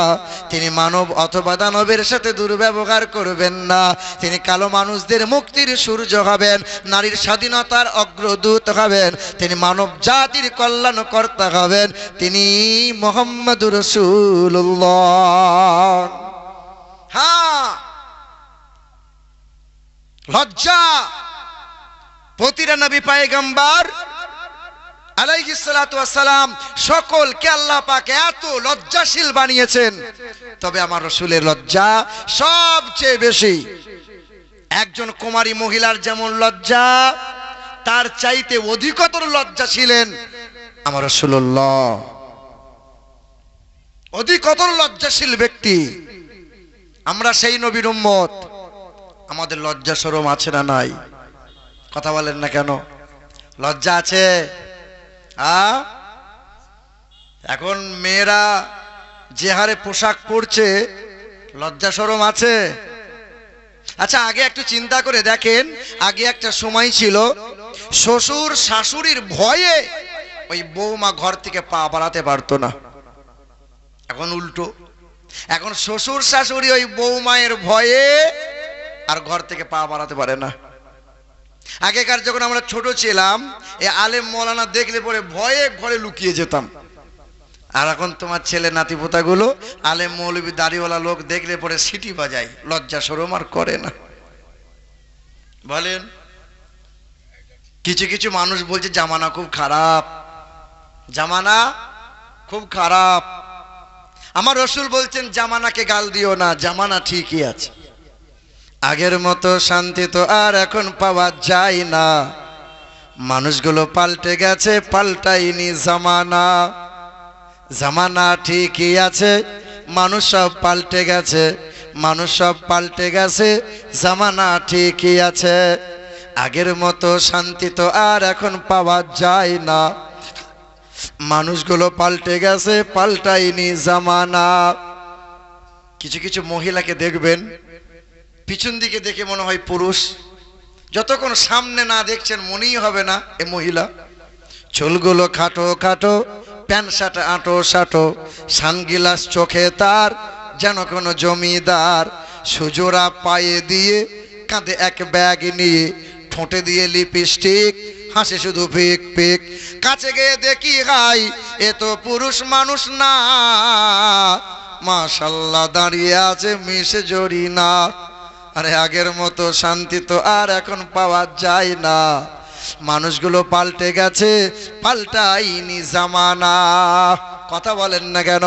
Speaker 1: তিনি মানব অথবা দানবের সাথে দুর্ব্যবহার করবেন না, তিনি কালো মানুষদের মুক্তির সূর্য হবেন, নারীর স্বাধীনতার অগ্রদূত হবেন, তিনি মানব জাতির কল্যাণকর্তা হবেন, তিনি মুহাম্মদুর রাসূলুল্লাহ। হ্যাঁ, লজ্জা প্রতিটা নবী পয়গম্বর আলাইহিস সালাতু ওয়াস সালাম সকলকে আল্লাহ পাক এত লজ্জাশীল বানিয়েছেন, তবে আমার রাসূলের লজ্জা সবচেয়ে বেশি। একজন কুমারী মহিলার যেমন লজ্জা, তার চাইতে অধিকতর লজ্জা ছিলেন আমার রাসূলুল্লাহ, অধিকতর লজ্জাশীল ব্যক্তি। আমরা সেই নবীর উম্মত, আমাদের লজ্জা শরম আছে না নাই? কথা বলেন না কেন? লজ্জা আছে? এখন মেয়েরা যে হারে পোশাক পরছে, লজ্জা শরম আছে? আচ্ছা, আগে একটু চিন্তা করে দেখেন, আগে একটা সময় ছিল শ্বশুর শাশুড়ির ভয়ে ওই বৌমা ঘর থেকে পা বাড়াতে পারতো না। এখন উল্টো, এখন শ্বশুর শাশুড়ি ওই বৌমায়ের ভয়ে আর ঘর থেকে পা বাড়াতে পারে না। আগেকার যখন আমরা ছোট ছিলাম, এই আলেম মৌলানা দেখলে পরে ভয়ে ঘরে লুকিয়ে যেতাম। আর এখন তোমার ছেলে নাতি পোতাগুলো আলেম মৌলবী দাড়িওয়ালা লোক দেখলে পরে সিটি বাজায়, লজ্জা শরম আর করে না। বলেন, কিছু কিছু মানুষ বলছে জামানা খুব খারাপ, জামানা খুব খারাপ। আমার রাসূল বলছেন জামানাকে গাল দিও না, জামানা ঠিকই আছে। আগের মতো শান্তি তো আর এখন পাওয়া যায় না, মানুষগুলো পাল্টে গেছে, পাল্টায়নি জামানা। জামানা ঠিকই আছে, মানুষ সব পাল্টে গেছে, মানুষ সব পাল্টে গেছে, জামানা ঠিকই আছে। আগের মতো শান্তি তো আর এখন পাওয়া যায় না, মানুষগুলো পাল্টে গেছে, পাল্টায়নি জামানা। কিছু কিছু মহিলাকে দেখবেন পিছন দিকে দেখে মনে হয় পুরুষ, যতক্ষণ সামনে না দেখছেন মনেই হবে না এ মহিলা। চুলগুলো খাটো খাটো, প্যান্ট শার্ট আঁটো সাঁটো, সানগ্লাস চোখে তার যেন কোনো জমিদার, সুজোড়া পায়ে দিয়ে, কাঁধে এক ব্যাগ নিয়ে, ঠোঁটে দিয়ে লিপস্টিক, হাসে শুধু পিক পিক। কাছে গিয়ে দেখি হাই, এ তো পুরুষ মানুষ না, মাশাআল্লাহ দাঁড়িয়ে আছে মিশে জড়ি না। আরে আগের মতো শান্তি তো আর এখন পাওয়া যায় না, মানুষগুলো পাল্টে গেছে, পাল্টাইনি জামানা। কথা বলেন না কেন?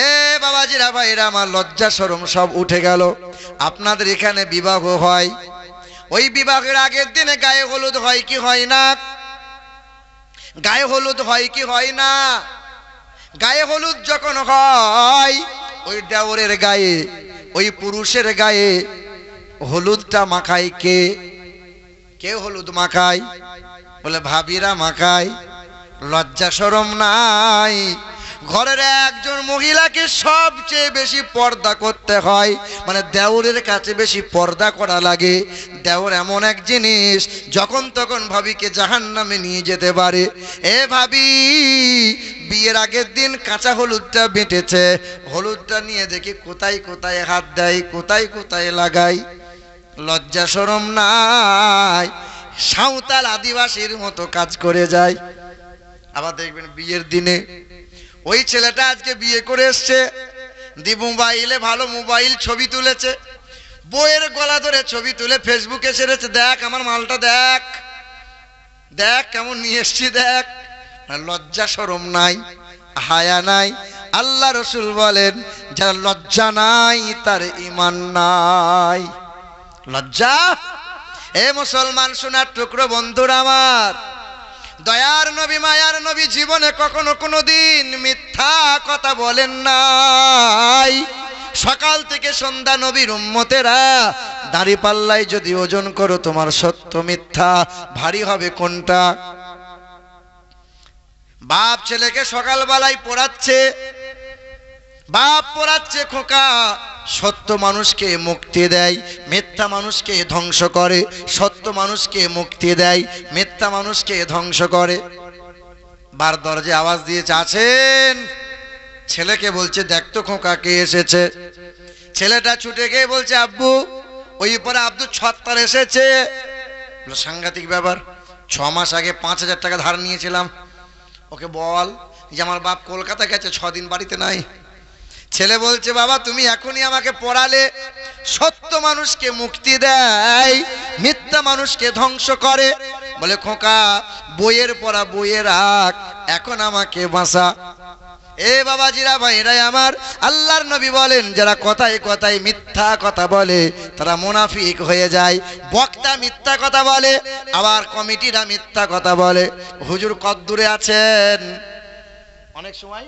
Speaker 1: এ বাবাজিরা ভাইরা আমার, লজ্জা শরম সব উঠে গেল। আপনাদের এখানে বিবাহ হয়, ওই বিবাহের আগের দিনে গায়ে হলুদ হয় কি হয় না? গায়ে হলুদ হয় কি হয় না? গায়ে হলুদ যখন হয়, ওই দেওরের গায়ে, ওই পুরুষের গায়ে হলুদটা মাখায় কে? কে হলুদ মাখায়? বলে ভাবিরা মাখায়। লজ্জা শরম নাই। ঘরের একজন মহিলাকে সবচেয়ে বেশি পর্দা করতে হয়, মানে দেওরের কাছে বেশি পর্দা করা লাগে। দেওর এমন এক জিনিস, যখন তখন ভাবিকে জাহান্নামে নিয়ে যেতে পারে। এ ভাবি, বিয়ের আগের দিন কাঁচা হলুদটা বেটেছে, হলুদটা নিয়ে দেখি কোথায় কোথায় হাত দেয়, কোথায় কোথায় লাগায়। লজ্জা শরম নাই, সাঁওতাল আদিবাসীর মতো কাজ করে যায়। আবার দেখবেন বিয়ের দিনে ওই ছেলেটা আজকে বিয়ে করে এসছে, মোবাইলে ভালো মোবাইল ছবি তুলেছে, বইয়ের গলা ধরে ছবি তুলে ফেসবুকে ছেড়েছে, দেখ আমার মালটা, দেখ দেখ কেমন নিয়ে এসছি দেখ। লজ্জা শরম নাই, হায়া নাই। আল্লাহ রসুল বলেন, যার লজ্জা নাই তার ঈমান নাই। লজ্জা। এ মুসলমান সোনার টুকরো বন্ধুরা আমার, দয়ার নবী মায়ার নবী জীবনে কখনো কোনোদিন মিথ্যা কথা বলেন নাই। সকাল থেকে সন্ধ্যা নবীর উম্মতেরা দাড়ি পাল্লায় যদি ওজন করো, তোমার সত্য মিথ্যা ভারী হবে কোনটা? বাপ ছেলেকে সকালবেলায় পড়াচ্ছে, বাপ পড়াচ্ছে, খোকা সত্য মানুষকে মুক্তি দেয়, মিথ্যা মানুষকে ধ্বংস করে। সত্য মানুষকে মুক্তি দেয়, মিথ্যা মানুষকে ধ্বংস করে। বার দরজায় আওয়াজ দিয়েছে, আছেন? ছেলেকে বলছে, দেখতো খোকা কে এসেছে। ছেলেটা ছুটে গিয়ে বলছে, আব্বু। ওই পরে আব্দুল ছত্তার এসেছে। সাংঘাতিক ব্যাপার, 6 মাস আগে 5,000 টাকা ধার নিয়েছিলাম, ওকে বল যে আমার বাপ কলকাতা গেছে, 6 দিন বাড়িতে নাই। ছেলে বলছে, বাবা তুমি এখনই আমাকে পড়ালে, সত্য মানুষকে মুক্তি দেয়, মিথ্যা মানুষকে ধ্বংস করে। বলে, খোকা বইয়ের পড়া বইয়ে রাখ, এখন আমাকে বাঁচা। এ বাবাজিরা ভাইরাই আমার, আল্লাহর নবী বলেন, যারা কথায় কথায় মিথ্যা কথা বলে তারা মুনাফিক হয়ে যায়। বক্তা মিথ্যা কথা বলে, আবার কমিটিরা মিথ্যা কথা বলে। হুজুর কদ্দুরে আছেন? অনেক সময়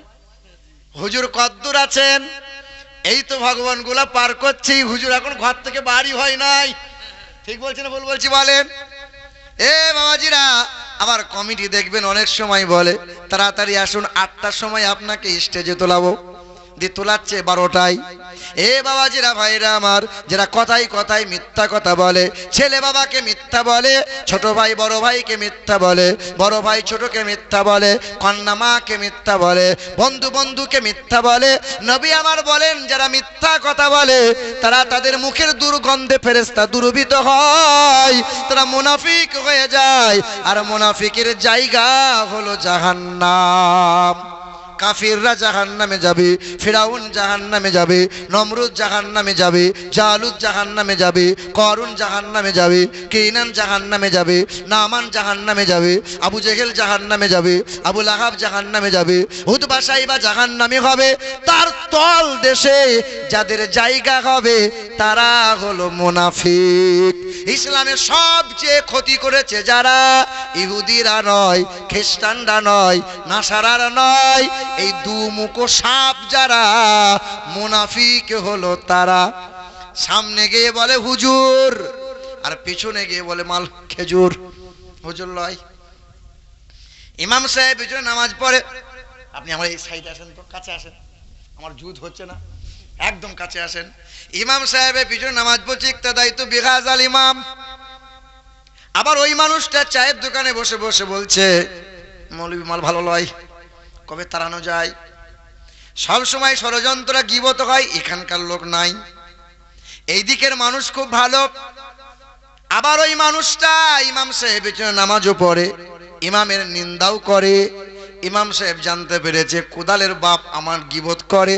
Speaker 1: হুজুর কদ্দুর আছেন? এই তো ভগবান গুলা পার করছি, হুজুর এখন ঘর থেকে বাড়ি হয় নাই। ঠিক বলছি না ভুল বলছি বলেন? এ বাবাজিরা, আবার কমিটি দেখবেন অনেক সময় বলে, তাড়াতাড়ি আসুন, 8টার সময় আপনাকে স্টেজে তোলাবো, দিয়ে তোলাচ্ছে 12টায়। এ বাবাজিরা ভাইরা আমার, যারা কথায় কথায় মিথ্যা কথা বলে, ছেলে বাবাকে মিথ্যা বলে, ছোট ভাই বড় ভাইকে মিথ্যা বলে, বড় ভাই ছোটকে মিথ্যা বলে, কন্যা মাকে মিথ্যা বলে, বন্ধু বন্ধুকে মিথ্যা বলে। নবী আমার বলেন, যারা মিথ্যা কথা বলে তারা তাদের মুখের দুর্গন্ধে ফেরেশতা দুর্বৃত হয়, তারা মুনাফিক হয়ে যায়। আর মুনাফিকের জায়গা হলো জাহান্নাম। কাফিররা জাহান্নামে যাবে, ফিরাউন জাহান্নামে যাবে, নমরুদ জাহান্নামে যাবে, জালুত জাহান্নামে যাবে, করুন জাহান্নামে যাবে, কেনান জাহান্নামে যাবে, নামান জাহান্নামে যাবে, আবু জেহেল জাহান্নামে যাবে, আবু লাহাব জাহান্নামে যাবে, উতবা সাইবা জাহান্নামে হবে। তার তল দেশে যাদের জায়গা হবে তারা হলো মুনাফিক। ইসলামের সবচেয়ে ক্ষতি করেছে যারা, ইহুদিরা নয়, খ্রিস্টানরা নয়, নাসারারা নয়, এই দুমুখো সাপ যারা, মুনাফিক হলো তারা। সামনে গিয়ে বলে হুজুর, আর পিছনে গিয়ে বলে মাল খেজুর। হুজুর লয়। ইমাম সাহেব পিছনে নামাজ পড়ে, আপনি আমার এই সাইডে আসেন তো, কাছে আসেন, আমার জুত হচ্ছে না। একদম কাছে আসেন। ইমাম সাহেবের পিছনে নামাজ পড়ছে, ইক্তাদাই তো বিগাজাল ইমাম। আবার ওই মানুষটা চায়ের দোকানে বসে বসে বলছে, মৌলবী মাল ভালো লয়, কবে তাড়ানো যায়। সব সময় ষড়যন্ত্র গীবত হয়, এখানকার লোক নাই, এই দিকের মানুষ খুব ভালো। আবার ওই মানুষটা ইমাম সাহেবের জন্য নামাজও পড়ে, ইমামের নিন্দাও করে। ইমাম সাহেব জানতে পেরেছে কোদালের বাপ আমার গীবত করে,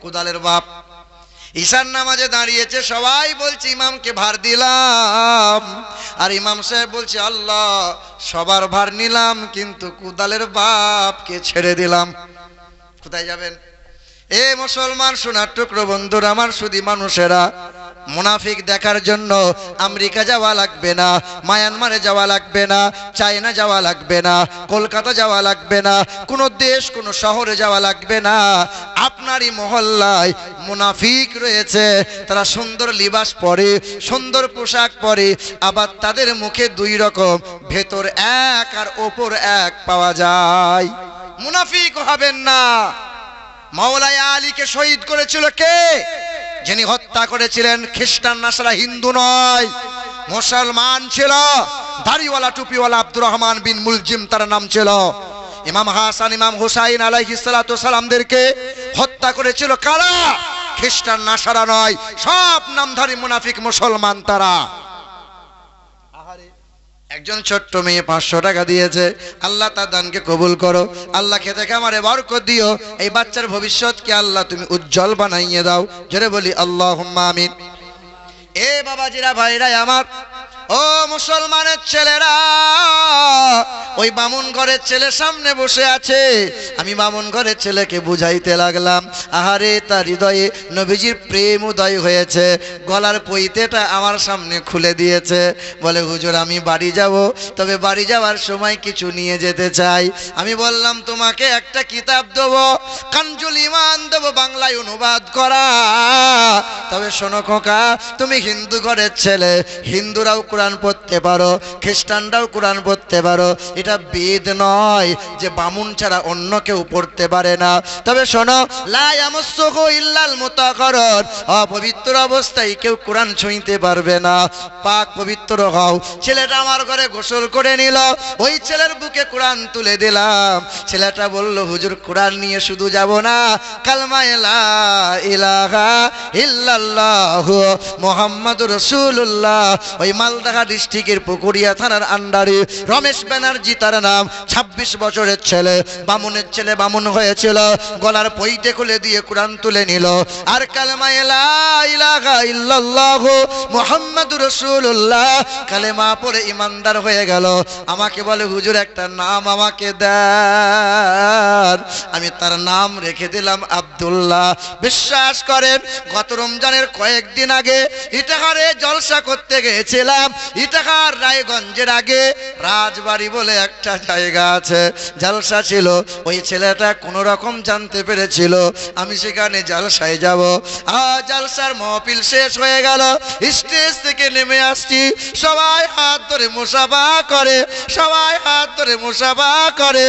Speaker 1: কোদালের বাপ। ঈশার নামাজে দাঁড়িয়েছে, সবাই বলছে ইমামকে ভার দিলাম, আর ইমাম সাহেব বলছে আল্লাহ সবার ভার নিলাম কিন্তু কোদালের বাপকে ছেড়ে দিলাম। কোথায় যাবেন? এ মুসলমান সোনার টুকরো বন্ধুরা আমার, শুধু মানুষেরা মুনাফিক দেখার জন্য আমেরিকা যাওয়া লাগবে না, মায়ানমারে যাওয়া লাগবে না, চায়না যাওয়া লাগবে না, কলকাতা যাওয়া লাগবে না, কোন দেশ কোন শহরে যাওয়া লাগবে না। আপনারই মহল্লায় মুনাফিক রয়েছে, তারা সুন্দর লিবাস পরে, সুন্দর পোশাক পরে, আবার তাদের মুখে দুই রকম, ভেতর এক আর ওপর এক পাওয়া যায়। মুনাফিক হবেন না। মাওলানা আলীকে শহীদ করেছিল কে? যিনি হত্যা করেছিলেন খ্রিস্টান নাসারা, হিন্দু নয়, মুসলমান ছিল, দাড়িওয়ালা টুপিওয়ালা আব্দুর রহমান বিন মুলজিম তার নাম ছিল। ইমাম হাসান ইমাম হুসাইন আলাইহিস সালাতু সালামদেরকে হত্যা করেছিল কারা? খ্রিস্টান নাসারা নয়, সব নামধারী মুনাফিক মুসলমান তারা। একজন ছোট্ট মেয়ে 500 টাকা দিয়েছে, আল্লাহ তার দানকে কবুল করো, আল্লাহ খেতে খামারে বরকত দিও, এই বাচ্চার ভবিষ্যৎকে আল্লাহ তুমি উজ্জ্বল বানাইয়ে দাও। জোরে বলি আল্লাহুম্মা আমিন। এ বাবাজিরা ভাইরা আমার, ও মুসলমানের ছেলেরা, ওই বামুন ঘরের ছেলে সামনে বসে আছে, আমি বামুন ঘরের ছেলেকে বুঝাইতে লাগলাম, আহারে তার হৃদয়ে নবীজির প্রেম উদয় হয়েছে, গলার পৈতেটা আমার সামনে খুলে দিয়েছে, বলে হুজুর আমি বাড়ি যাব, তবে বাড়ি যাওয়ার সময় কিছু নিয়ে যেতে চাই। আমি বললাম তোমাকে একটা কিতাব দেবো, কানজুল ঈমান দেবো, বাংলায় অনুবাদ করা। তবে শোনো খোকা, তুমি হিন্দু ঘরের ছেলে, হিন্দুরাও কোরআন পড়তে পারো, খ্রিস্টানরাও কোরআন পড়তে পারো, এটা বেদ নয় যে বামুন ছাড়া অন্য কেউ পড়তে পারে না। তবে শোনো, লা ইয়ামাসসুহু ইল্লাল মুতাহহারুন, অপবিত্র অবস্থায় কেউ কোরআন ছুঁইতে পারবে না, পাক পবিত্র হও। ছেলেটা আমার ঘরে গোসল করে নিল, ওই ছেলের বুকে কোরআন তুলে দিলাম। ছেলেটা বলল হুজুর কোরআন নিয়ে শুধু যাব না, কালমা লা ইলাহা ইল্লাল্লাহু মুহাম্মাদুর রাসূলুল্লাহ। ওই মালদা ডিস্ট্রিক্টের পুকুরিয়া থানার আন্ডারে রমেশ ব্যানার্জি তার নাম, 26 বছরের ছেলে, বামুনের ছেলে, বামুন হয়েছিল, গলার পৈতে খুলে দিয়ে কোরআন তুলে নিল, আর কালেমা লা ইলাহা ইল্লাল্লাহু মুহাম্মাদুর রাসূলুল্লাহ কালেমা পড়ে ইমানদার হয়ে গেল। আমাকে বলে হুজুর একটা নাম আমাকে দেন। আমি তার নাম রেখে দিলাম আব্দুল্লাহ। বিশ্বাস করেন, গত রমজানের কয়েকদিন আগে ইটাহারে জলসা করতে গিয়েছিলাম। ইটাহার রায়গঞ্জের আগে রাজবাড়ি বলে একটা জায়গা আছে, জলসা ছিল। ওই ছেলেটা কোনো রকম জানতে পেরেছিল আমি সেখানে জলসায় যাব। জলসার মহফিল শেষ হয়ে গেল, স্টেজ থেকে নেমে আসছি, সবাই হাত ধরে মুসাফা করে, সবাই হাত ধরে মুসাফা করে।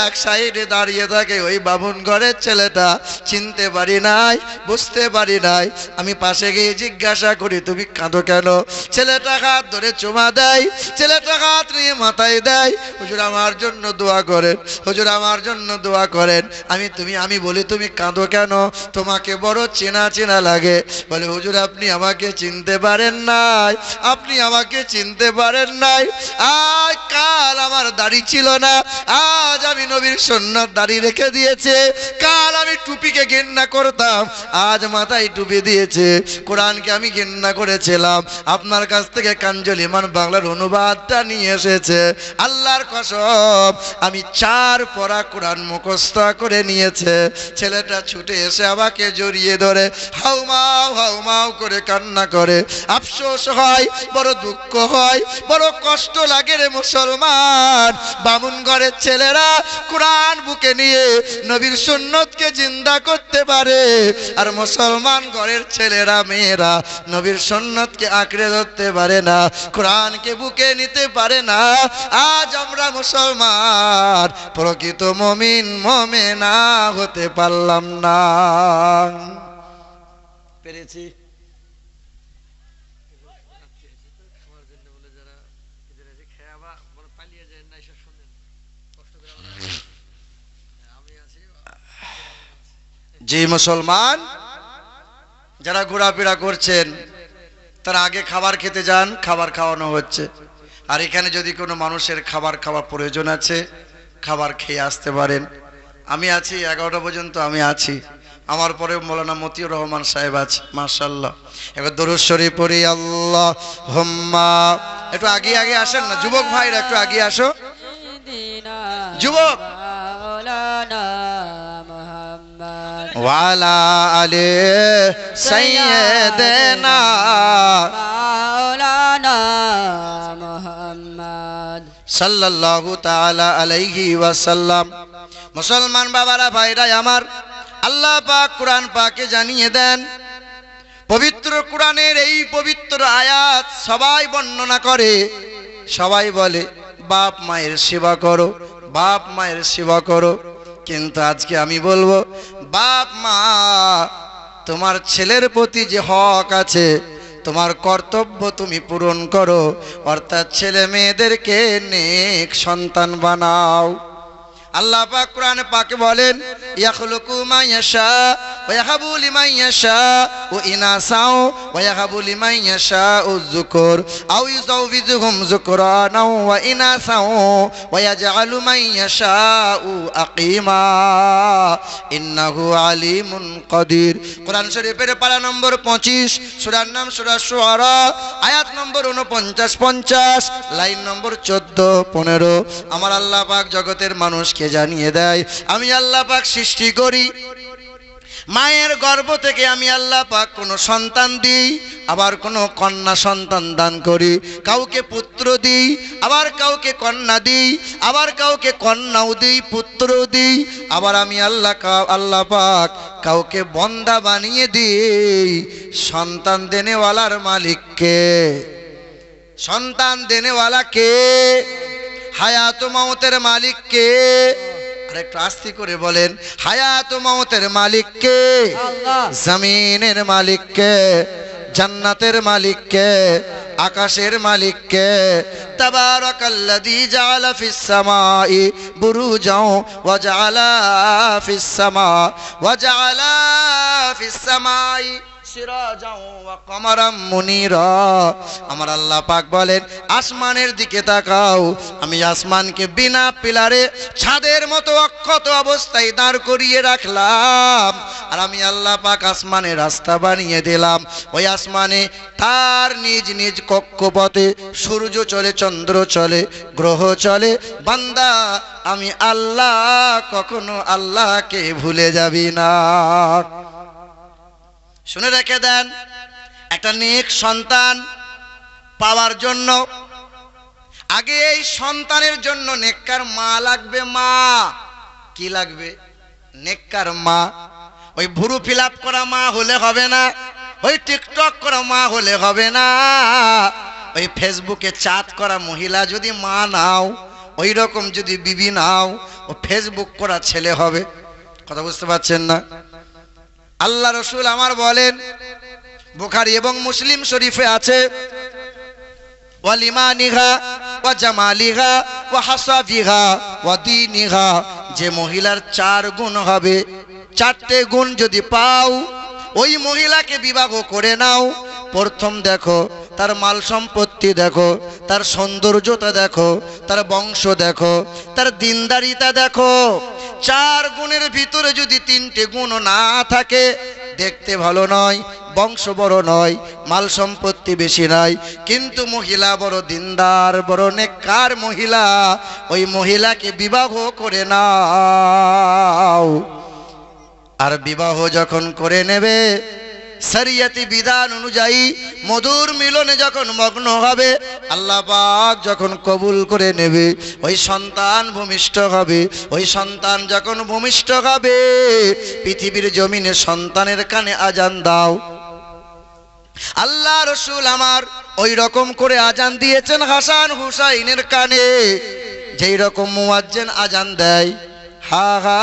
Speaker 1: এক সাইডে দাঁড়িয়ে থাকে ওই বামুন ঘরের ছেলেটা, চিনতে পারি নাই, বুঝতে পারি নাই। আমি পাশে গিয়ে জিজ্ঞাসা করি তুমি কাঁদো কেন? ছেলেটা হাত ধরে চুমা দেয়, ছেলেটা হাত নিয়ে মাথায় দেয়, হুজুর আমার জন্য দোয়া করেন, হুজুর আমার জন্য দোয়া করেন। আমি বলি তুমি কাঁদো কেন? তোমাকে বড় চেনা চেনা লাগে। বলে হুজুর আপনি আমাকে চিনতে পারেন নাই, আপনি আমাকে চিনতে পারেন নাই। আজ কাল আমার দাড়ি ছিল না, আজ আমি নবীর সুন্নাত দাড়ি রেখে দিয়েছে। কাল আমি টুপিকে ঘেন্না করতাম, আজ মাথায় টুপি দিয়েছে। কোরআনকে আমি ঘেন্না করেছিলাম, আপনার কাছ থেকে কানজুল ঈমান বাংলার অনুবাদটা নিয়ে এসেছে। আল্লাহর কসম, আমি 4 পড়া কোরআন মুখস্থ করে নিয়েছে। ছেলেটা ছুটে এসে আমাকে জড়িয়ে ধরে হাউমাউ হাউমাউ করে কান্না করে। আফসোস হয়, বড় দুঃখ হয়, বড় কষ্ট লাগে রে মুসলমান। বামুন ঘরের ছেলেরা কোরআন বুকে নিয়ে নবীর সুন্নতকে জিন্দা করতে পারে, আর মুসলমান ঘরের ছেলেরা মেয়েরা নবীর সুন্নতকে আঁকড়ে ধরতে পারে না, কোরআনকে বুকে নিতে পারে না। আজ আমরা মুসলমান প্রকৃত মুমিন মুমিনা হতে পারলাম না। পেয়েছি। জি মুসলমান যারা ঘোরাফেরা করছেন তারা আগে খাবার খেতে যান, খাবার খাওয়ানো হচ্ছে। আর এখানে যদি কোনো মানুষের খাবার খাওয়ার প্রয়োজন আছে খাবার খেয়ে আসতে পারেন। আমি আছি 11টা পর্যন্ত, আমি আছি। আমার পরে মৌলানা মতিউর রহমান সাহেব আছে, মাশাআল্লাহ। এবার দরুদ শরীফ পড়ি। আল্লাহুম্মা, একটু আগে আগে আসেন না যুবক ভাইরা, একটু আগে আসো যুবক। ওয়ালা আলে সাইয়্যিদানা মাওলানা মুহাম্মদ সাল্লাল্লাহু তাআলা আলাইহি ওয়াসাল্লাম। মুসলমান বাবারা ভাইরা আমার, আল্লাহ পাক কোরআন পাকে জানিয়ে দেন, পবিত্র কোরআনের এই পবিত্র আয়াত সবাই বর্ণনা করে, সবাই বলে বাপ মায়ের সেবা করো, বাপ মায়ের সেবা করো। কিন্তু আজকে আমি বলবো, বাপ মা তোমার ছেলের প্রতি যে হক আছে, তোমার কর্তব্য তুমি পূরণ করো, অর্থাৎ ছেলে মেয়েদেরকে নেক সন্তান বানাও। আল্লাহ পাক কোরআনে পাকে বলেন, ইয়াখলুকু মা ইয়াশা ওয়া ইয়াহাবু লিমান ইয়াশা ওয়া ইনাসাও ওয়া ইয়াহাবু লিমান ইয়াশাউ যুকুর আও ইউযাউযুহুম যুকরানা ওয়া ইনাসাও ওয়া ইয়াজআলু মান ইয়াশাউ আকিমা ইন্নাহু আলিমুন কাদির। কোরআন শরীফের পারা নম্বর 25, সূরার নাম সূরা শুআরা, আয়াত নম্বর 49-50, লাইন নম্বর 14-15। আমার আল্লাহ পাক জগতের মানুষ জানিয়ে দেয়, আমি আল্লাহ পাক সৃষ্টি করি, মায়ের গর্ভ থেকে আমি আল্লাহ পাক কোনো সন্তান দিই, আবার কোনো কন্যা সন্তান দান করি। কাউকে পুত্র দিই, আবার কাউকে কন্যা দিই, আবার কাউকে কন্যাও দিই, পুত্রও দিই। আবার আমি আল্লাহ পাক কাউকে বন্দা বানিয়ে দিই। সন্তান দেনেওয়ালার মালিক কে? সন্তান দেনেওয়ালা কে? হায়াত মাউতের মালিক কে? আরেকটু আস্তে করে বলেন, হায়াত মাউতের মালিক কে? আল্লাহ। জমিনের মালিক কে? জান্নাতের মালিক কে? আকাশের মালিক কে? তাবারাকাল্লাযী জাআলা ফিস সামাই বুরুজাও ওয়া জাআলা ফিস সামাই সিরাজাও ওয়া কমারাম মুনিরা। আমার আল্লাহ পাক বলেন, আসমানের দিকে তাকাও, আমি আসমানকে বিনা পিলারে ছাদের মতো অক্ষত অবস্থায় দাঁড় করিয়ে রাখলাম। আর আমি আল্লাহ পাক আসমানে রাস্তা বানিয়ে দিলাম। ওই আসমানে তার নিজ নিজ কক্ষপথে সূর্য চলে, চন্দ্র চলে, গ্রহ চলে। বান্দা, আমি আল্লাহ কখনো আল্লাহকে ভুলে যাবি না। শুনে রেখে দেন, একটা নেক সন্তান পাওয়ার জন্য আগে এই সন্তানের জন্য নেককার মা লাগবে। মা কি লাগবে? নেককার মা। ওই ভুরু ফিলাপ করা মা হলে হবে না, ওই টিকটক করা মা হলে হবে না, ওই ফেসবুকে চাট করা মহিলা যদি মা নাও, ওই রকম যদি বিবি নাও, ও ফেসবুক করা ছেলে হবে। কথা বুঝতে পারছেন না? আল্লাহ রসুল আমার বলেন, বুখারী এবং মুসলিম শরীফে আছে, ওয়ালিমানিহা ওয়া জামালিহা ওয়া হাসাবিহা ওয়া দীনিহা। যে মহিলার 4 গুণ হবে, 4টে গুণ যদি পাও, ওই মহিলাকে বিবাহ করে নাও। প্রথম দেখো তার মাল সম্পত্তি দেখো, তার সৌন্দর্যতা দেখো, তার বংশ দেখো, তার দিনদারিতা দেখো। 4 গুণের ভিতরে যদি 3টে গুণ না থাকে, দেখতে ভালো নয়, বংশ বড় নয়, মাল সম্পত্তি বেশি নাই, কিন্তু মহিলা বড় দিনদার, বড় নেককার মহিলা, ওই মহিলাকে বিবাহ করে নাও। আর বিবাহ যখন করে নেবে, শরিয়তি বিধান অনুযায়ী মধুর মিলনে যখন মগ্ন হবে, আল্লাহ পাক যখন কবুল করে নেবে, ওই সন্তান ভূমিষ্ঠ হবে। ওই সন্তান যখন ভূমিষ্ঠ হবে, পৃথিবীর জমিনে সন্তানের কানে আজান দাও। আল্লাহ রসুল আমার ওই রকম করে আজান দিয়েছেন হাসান হুসাইনের কানে, যেই রকম মুয়াজ্জিন আজান দেয়। হা হা,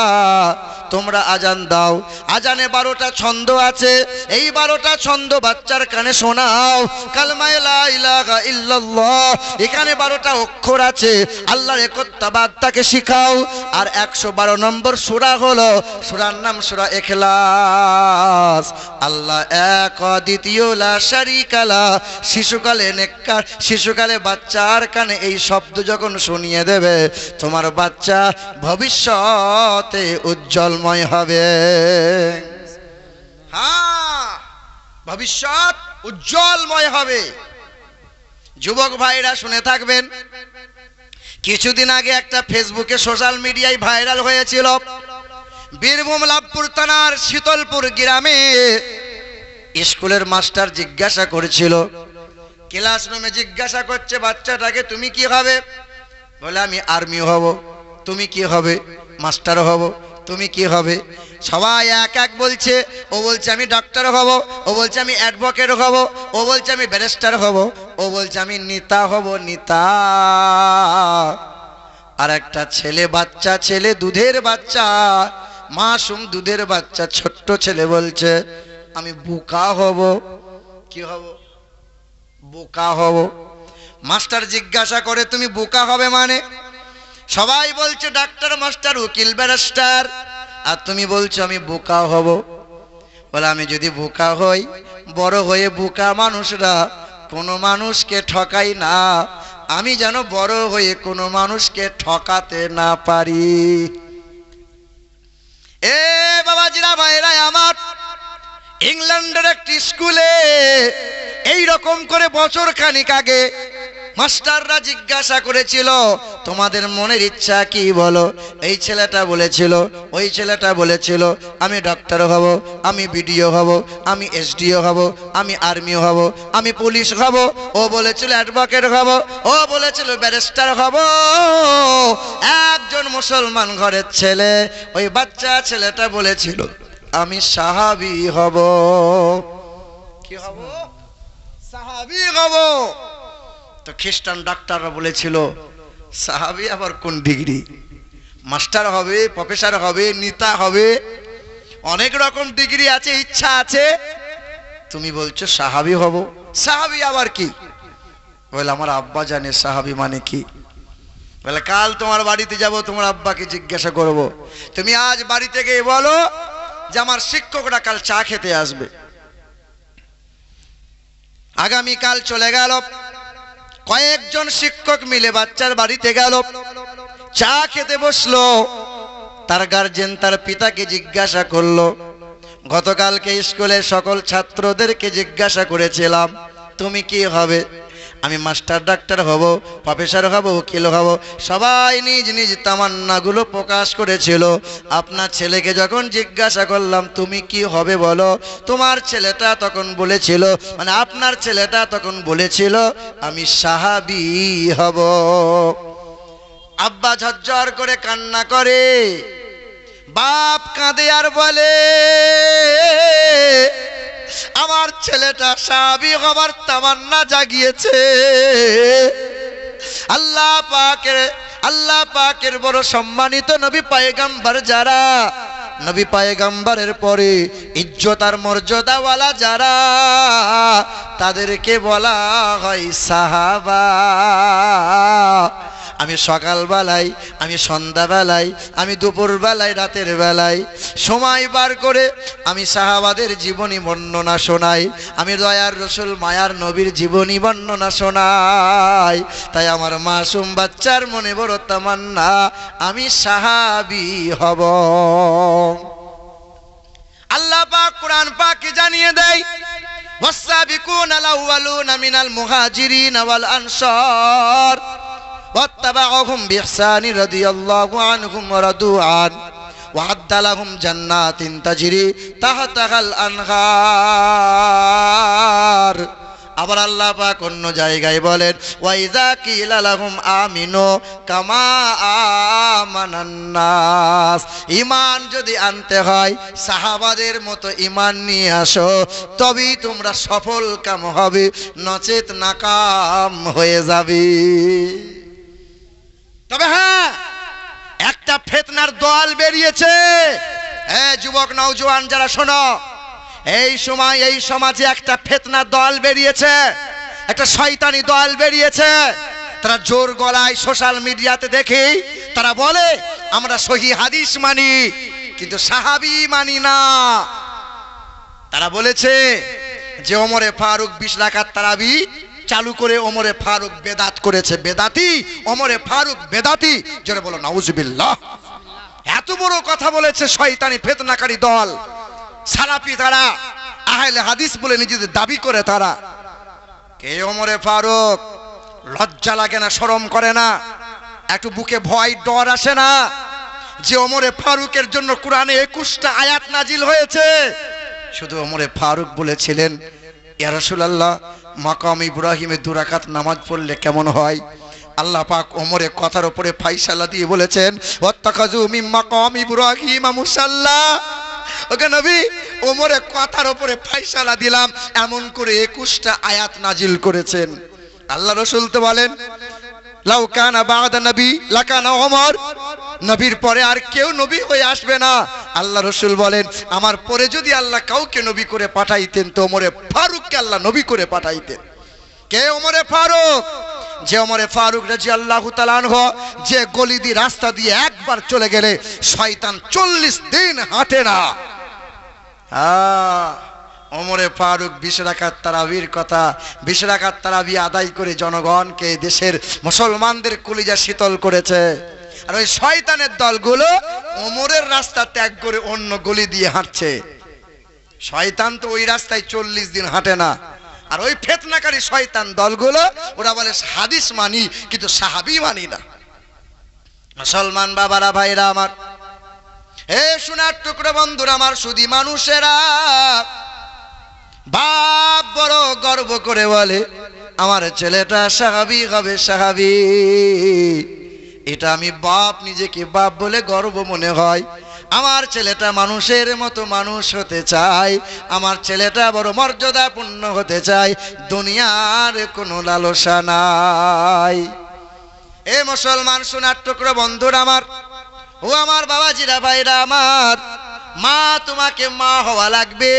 Speaker 1: তোমরা আজান দাও। আজানে 12টা ছন্দ আছে, এই 12টা ছন্দ বাচ্চার কানে শোনাও। কালমা লা ইলাহা ইল্লাল্লাহ, এখানে 12টা অক্ষর আছে, আল্লাহর একত্ববাদ তাকে শিখাও। আর 112 নম্বর সূরা হলো, সূরার নাম সূরা ইখলাস। আল্লাহ এক, দ্বিতীয়, লা শারীকা লা। শিশুকালে বাচ্চার কানে এই শব্দ যখন শুনিয়ে দেবে, তোমার বাচ্চা ভবিষ্যতে উজ্জ্বলময় হবে। হ্যাঁ, ভবিষ্যৎ উজ্জ্বলময় হবে। যুবক ভাইরা শুনে থাকবেন, কিছুদিন আগে একটা ফেসবুকে সোশ্যাল মিডিয়ায় ভাইরাল হয়েছিল, বীরভূম লাভপুর থানার শীতলপুর গ্রামে স্কুলের মাস্টার জিজ্ঞাসা করেছিল, ক্লাসরুমে জিজ্ঞাসা করছে বাচ্চাটাকে, তুমি কি হবে? বলে আমি আর্মি হব। তুমি কি হবে? মাস্টার হব। তুমি কি হবে? সবাই এক এক বলছে। ও বলছে আমি ডাক্তার হব, ও বলছে আমি অ্যাডভোকেট হব, ও বলছে আমি ব্যারিস্টার হব, ও বলছে আমি নেতা হব, নেতা। আর একটা ছেলে, বাচ্চা ছেলে, দুধের বাচ্চা, মাসুম দুধের বাচ্চা, ছোট্ট ছেলে বলছে আমি বোকা হব। কি হব? বোকা হব। মাস্টার জিজ্ঞাসা করে তুমি বোকা হবে মানে? সবাই বলছে ডাক্তার, মাস্টার, উকিল, ব্যারিস্টার, আর তুমি বলছো আমি বোকা হব। বলে আমি যদি বোকা হই, বড় হয়ে বোকা মানুষরা কোনো মানুষকে ঠকাই না, আমি যেন বড় হয়ে কোনো মানুষকে ঠকাতে না পারি। এ বাবাজিরা, ভাইরা আমার, ইংল্যান্ডের একটি স্কুলে এই রকম করে বছর খানিক আগে মাস্টাররা জিজ্ঞাসা করেছিল তোমাদের মনের ইচ্ছা কি বলো? এই ছেলেটা বলেছিল, ওই ছেলেটা বলেছিল আমি ডক্টর হব, আমি বিডিও হব, আমি এসডিও হব, আমি আর্মি হব, আমি পুলিশ হব। ও বলেছিল অ্যাডভোকেট হব, ও বলেছিল ব্যারিস্টার হব। একজন মুসলমান ঘরের ছেলে, ওই বাচ্চা ছেলেটা বলেছিল আমি সাহাবী হব। কি হব? সাহাবী হব। তো খ্রিস্টান ডাক্তাররা বলেছিল সাহাবী আবার কোন ডিগ্রি? মাস্টার হবে, প্রফেসর হবে, নেতা হবে, অনেক রকম ডিগ্রি আছে, ইচ্ছা আছে, তুমি বলছো সাহাবী হব। সাহাবী আবার কি? বলে আমার আব্বা জানে সাহাবী মানে কি। বলে কাল তোমার বাড়িতে যাব, তোমার আব্বাকে জিজ্ঞাসা করব। তুমি আজ বাড়ি থেকে বলো যে আমার শিক্ষকরা কাল চা খেতে আসবে। আগামীকাল চলে গেল, কয়েকজন শিক্ষক মিলে বাচ্চার বাড়িতে গেল, চা খেতে বসলো। তার গার্জেন তার পিতাকে জিজ্ঞাসা করলো, গতকালকে স্কুলে সকল ছাত্রদেরকে জিজ্ঞাসা করেছিলাম তুমি কি হবে? আমি মাস্টার, ডাক্তার হব, প্রফেসর হব, উকিল হব। সবাই নিজ নিজ তামান্নাগুলো প্রকাশ করেছিল। আপনার ছেলেকে যখন জিজ্ঞাসা করলাম তুমি কি হবে বলো, তোমার ছেলেটা তখন বলেছিল, মানে আপনার ছেলেটা তখন বলেছিল আমি সাহাবী হব। আব্বা ঝরঝর করে কান্না করে, বাপ কাঁদে আর বলে আমার ছেলেটা সাহাবী হবার তামান্না জাগিয়েছে। আল্লাহ পাকের বড় সম্মানিত নবী পয়গম্বর যারা, নবী পয়গম্বরের পরে ইজ্জত আর মর্যাদাওয়ালা যারা, তাদেরকে বলা হয় সাহাবা। আমি সকালবেলায়, আমি সন্ধ্যাবেলায়, আমি দুপুরবেলায়, রাতের বেলায় সময় বার করে আমি সাহাবাদের জীবনী বর্ণনা শোনাই, আমি দয়ার রসুল মায়ার নবীর জীবনী বর্ণনা শোনাই। তাই আমার মাসুম বাচ্চার মনে বড় তামান্না আমি সাহাবী হব। আল্লাহ পাক কোরআন পাকে জানিয়ে দেয় ওয়াসাবিকুনা আল-আউওয়ালুনা মিনাল মুহাজিরিন ওয়াল আনসার واتبعهم بإحسان رضي الله عنهم ورضوا عنه وأعد لهم جنات تجري تحتها الأنهار। আবার আল্লাহ পাক অন্য জায়গায় বলেন ওয়াইযা কিলা লাহুম আমিনু কামা আমানান নাস। ঈমান যদি আনতে হয় সাহাবাদের মতো ঈমান নিয়ে আসো, তবেই তোমরা সফল কাম হবে, নচেত নাকাম হয়ে যাবে। তবে হ্যাঁ, একটা ফিতনার দল বেরিয়েছে, যুবক নওজোয়ান যারা শোনো, এই সময় এই সমাজে একটা ফিতনা দল বেরিয়েছে, একটা শয়তানি দল বেরিয়েছে। তারা জোর গলায় সোশ্যাল মিডিয়াতে দেখি তারা বলে আমরা সহিহ হাদিস মানি, কিন্তু সাহাবী মানি না। তারা বলেছে যে ওমরে ফারুক 20 রাকাত তারাবি চালু করে ওমরে ফারুক বেদাত করেছে, বেদাতি ওমরে ফারুক বেদাতি। জোরে বলো নাউজুবিল্লাহ। এত বড় কথা বলেছে শয়তানি ফিতনাকারী দল সালাফি, তারা আহলে হাদিস বলে নিজেদের দাবি করে। তারা কে ওমরে ফারুক? লজ্জা লাগে না, শরম করে না, একটু বুকে ভয় ডর আসে না যে ওমরে ফারুকের জন্য কোরআনে 21টা আয়াত নাজিল হয়েছে? শুধু ওমরে ফারুক বলেছিলেন, ইয়া রাসূলুল্লাহ, মাকাম ইব্রাহিমে 2 রাকাত নামাজ পড়লে কেমন হয়? আল্লাহ পাক ওমরের কথার উপরে ফায়সালা দিয়ে বলেছেন, ওয়াত্তাখাযু মিন মাকাম ইব্রাহিম মুসাল্লা। ওকে নবী, ওমরের কথার উপরে ফায়সালা দিলাম, এমন করে 21টা আয়াত নাজিল করেছেন। আল্লাহ রাসূল তো বলেন, লাউ কানা বা'দা নবী লাকানা ওমর, নবীর পরে আর কেউ নবী হয়ে আসবে না। আল্লাহ রাসূল বলেন, আমার পরে যদি আল্লাহ কাউকে নবী করে পাঠাইতেন তো ওমরে ফারুককে আল্লাহ নবী করে পাঠাইতেন। কে ওমরে ফারুক? যে ওমরে ফারুক রাদিয়াল্লাহু তাআলা আনহু যে গলি দিয়ে রাস্তা দিয়ে একবার চলে গেলে শয়তান 40 দিন হাঁটে না। ওমরে ফারুক 20 রাকাত তারাবির কথা, 20 রাকাত তারাবি আদায় করে জনগণকে, দেশের মুসলমানদের কলিজা শীতল করেছে। আর ওই শয়তানের দলগুলো ওমরের রাস্তা ত্যাগ করে অন্য গলি দিয়ে হাঁটছে। শয়তান তো ওই রাস্তায় 40 দিন হাঁটে না। আর ওই ফিতনাকারী শয়তান দলগুলো ওরা বলে হাদিস মানি, কিন্তু সাহাবী মানি না। মুসলমান বাবারা, ভাইরা আমার, হে সোনার টুকরো বন্ধুরা আমার, শুধু মানুষেরা বাপ বড় গর্ব করে বলে আমার ছেলেটা সাহাবী হবে, সাহাবী। এটা আমি বাপ নিজেকে বাপ বলে গর্ব মনে হয়। আমার ছেলেটা মানুষের মতো মানুষ হতে চায়, আমার ছেলেটা বড় মর্যাদাপূর্ণ হতে চায়, দুনিয়ার কোনো লালসা নাই। এ মুসলমান সোনার টুকরো বন্ধুরা আমার, ও আমার বাবাজিরা, ভাইরা আমার, মা তোমাকে মা হওয়া লাগবে।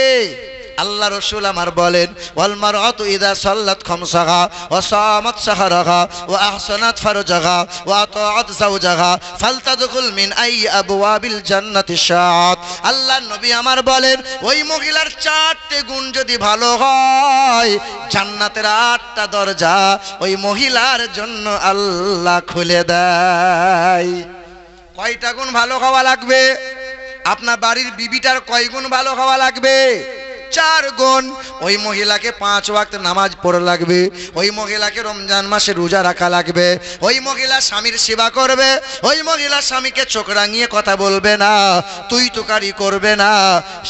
Speaker 1: আল্লাহ রাসূল আমার বলেন, ওয়াল মারআতু ইযা সাল্লাত খামসাহা ওয়া সামাত সাহরাহা ওয়া আহসানাত ফারজাহা ওয়া আতাআত যাওজাহা ফালতাদখুল মিন আই আবওয়াবিল জান্নাতি শাআত। আল্লাহর নবী আমার বলেন, ওই মহিলার 4টে গুণ যদি ভালো হয়, জান্নাতের 8টা দরজা ওই মহিলার জন্য আল্লাহ খুলে দেয়। কয়টা গুণ ভালো হওয়া লাগবে? আপনার বাড়ির বিবিটার কয় গুণ ভালো হওয়া লাগবে? 4 গুণ। ওই মহিলাকে 5 ওয়াক্ত নামাজ পড়া লাগবে, ওই মহিলাকে রমজান মাসে রোজা রাখা লাগবে, ওই মহিলা স্বামীর সেবা করবে, ওই মহিলা স্বামীকে চোখ রাঙিয়ে কথা বলবে না, তুই তুকারি করবে না,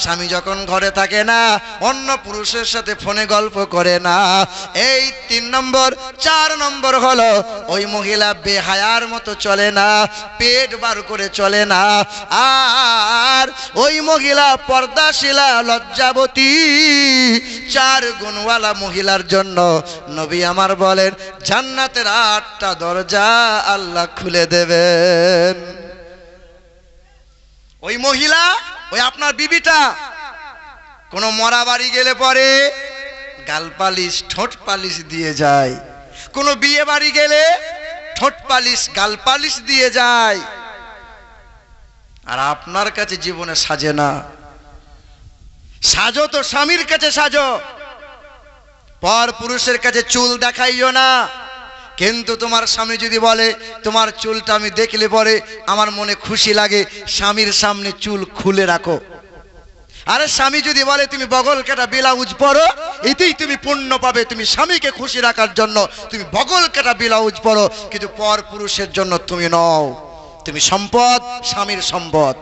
Speaker 1: স্বামী যখন ঘরে থাকে না অন্য পুরুষের সাথে ফোনে গল্প করে না। এই 3 নম্বর। 4 নম্বর হলো ওই মহিলা বেহায়ার মতো চলে না, পেট বার করে চলে না। আর ওই মহিলা পর্দাশীলা, লজ্জাবতী। 4 গুণওয়ালা মহিলার জন্য নবী আমার বলেন, জান্নাতের 8টা দরজা আল্লাহ খুলে দেবেন। ওই মহিলা, ওই আপনার বিবিটা কোন মরা বাড়ি গেলে পরে গাল পালিশ, ঠোঁট পালিশ দিয়ে যায়। কোন বিয়ে বাড়ি গেলে ঠোঁট পালিশ, গাল পালিশ দিয়ে যায়। আর আপনার কাছে জীবনে সাজে না। সাজো তো স্বামীর কাছে সাজো, পর পুরুষের কাছে চুল দেখাইও না। কিন্তু তোমার স্বামী যদি বলে তোমার চুলটা আমি দেখলে পরে আমার মনে খুশি লাগে, স্বামীর সামনে চুল খুলে রাখো। আরে স্বামী যদি বলে তুমি বগল কাটা ব্লাউজ পরো, এতেই তুমি পুণ্য পাবে, তুমি স্বামীকে খুশি রাখার জন্য তুমি বগল কাটা ব্লাউজ পরো, কিন্তু পর পুরুষের জন্য তুমি নও, তুমি সম্পদ, স্বামীর সম্পদ।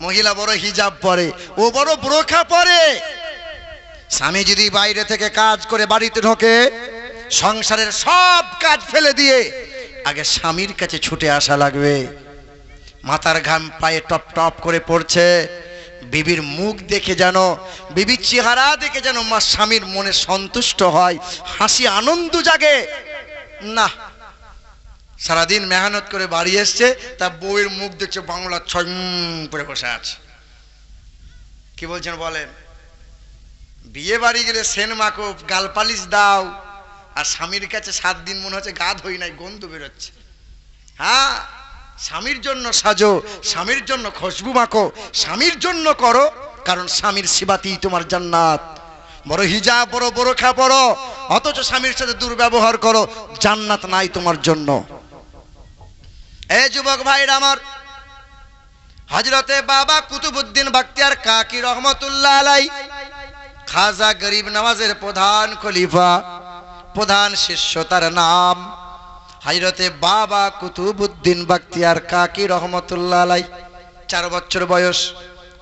Speaker 1: মহিলা বড় হিজাব পরে, ও বড় বোরখা পরে। স্বামী যদি বাইরে থেকে কাজ করে বাড়িতে ঢোকে, সংসারের সব কাজ ফেলে দিয়ে আগে স্বামীর কাছে ছুটে আসা লাগবে। মাথার ঘাম পায়ে টপ টপ করে পড়ছে, বিবির মুখ দেখে যেন, বিবির চেহারা দেখে যেন মা স্বামীর মনে সন্তুষ্ট হয়, হাসি আনন্দ জাগে। না, সারাদিন মেহনত করে বাড়ি এসছে, তা বউয়ের মুখ দেখছে বাংলা ছয় করে বসে আছে। কি বলছেন বলেন? বিয়ে বাড়ি গেলে সেন মাখো, গাল পালিশ দাও, আর স্বামীর কাছে 7 দিন মনে হচ্ছে গা ধুই নাই, গন্ধ বেরোচ্ছে। হ্যাঁ, স্বামীর জন্য সাজো, স্বামীর জন্য খুশবু মাখো, স্বামীর জন্য করো, কারণ স্বামীর সেবাতেই তোমার জান্নাত। বড় হিজাব, বড় বোরখা পরো, অথচ স্বামীর সাথে দুর্ব্যবহার করো, জান্নাত নাই তোমার জন্য। এই যুবক ভাইরা আমার, হযরতে বাবা কুতুবউদ্দিন বখতিয়ার কাকি রহমতুল্লাহ আলাই, খাজা গরিব নওয়াজের প্রধান খলিফা, প্রধান শিষ্য, তার নাম হযরতে বাবা কুতুবউদ্দিন বখতিয়ার কাকি রহমতুল্লাহ আলাই। 4 বছর বয়স।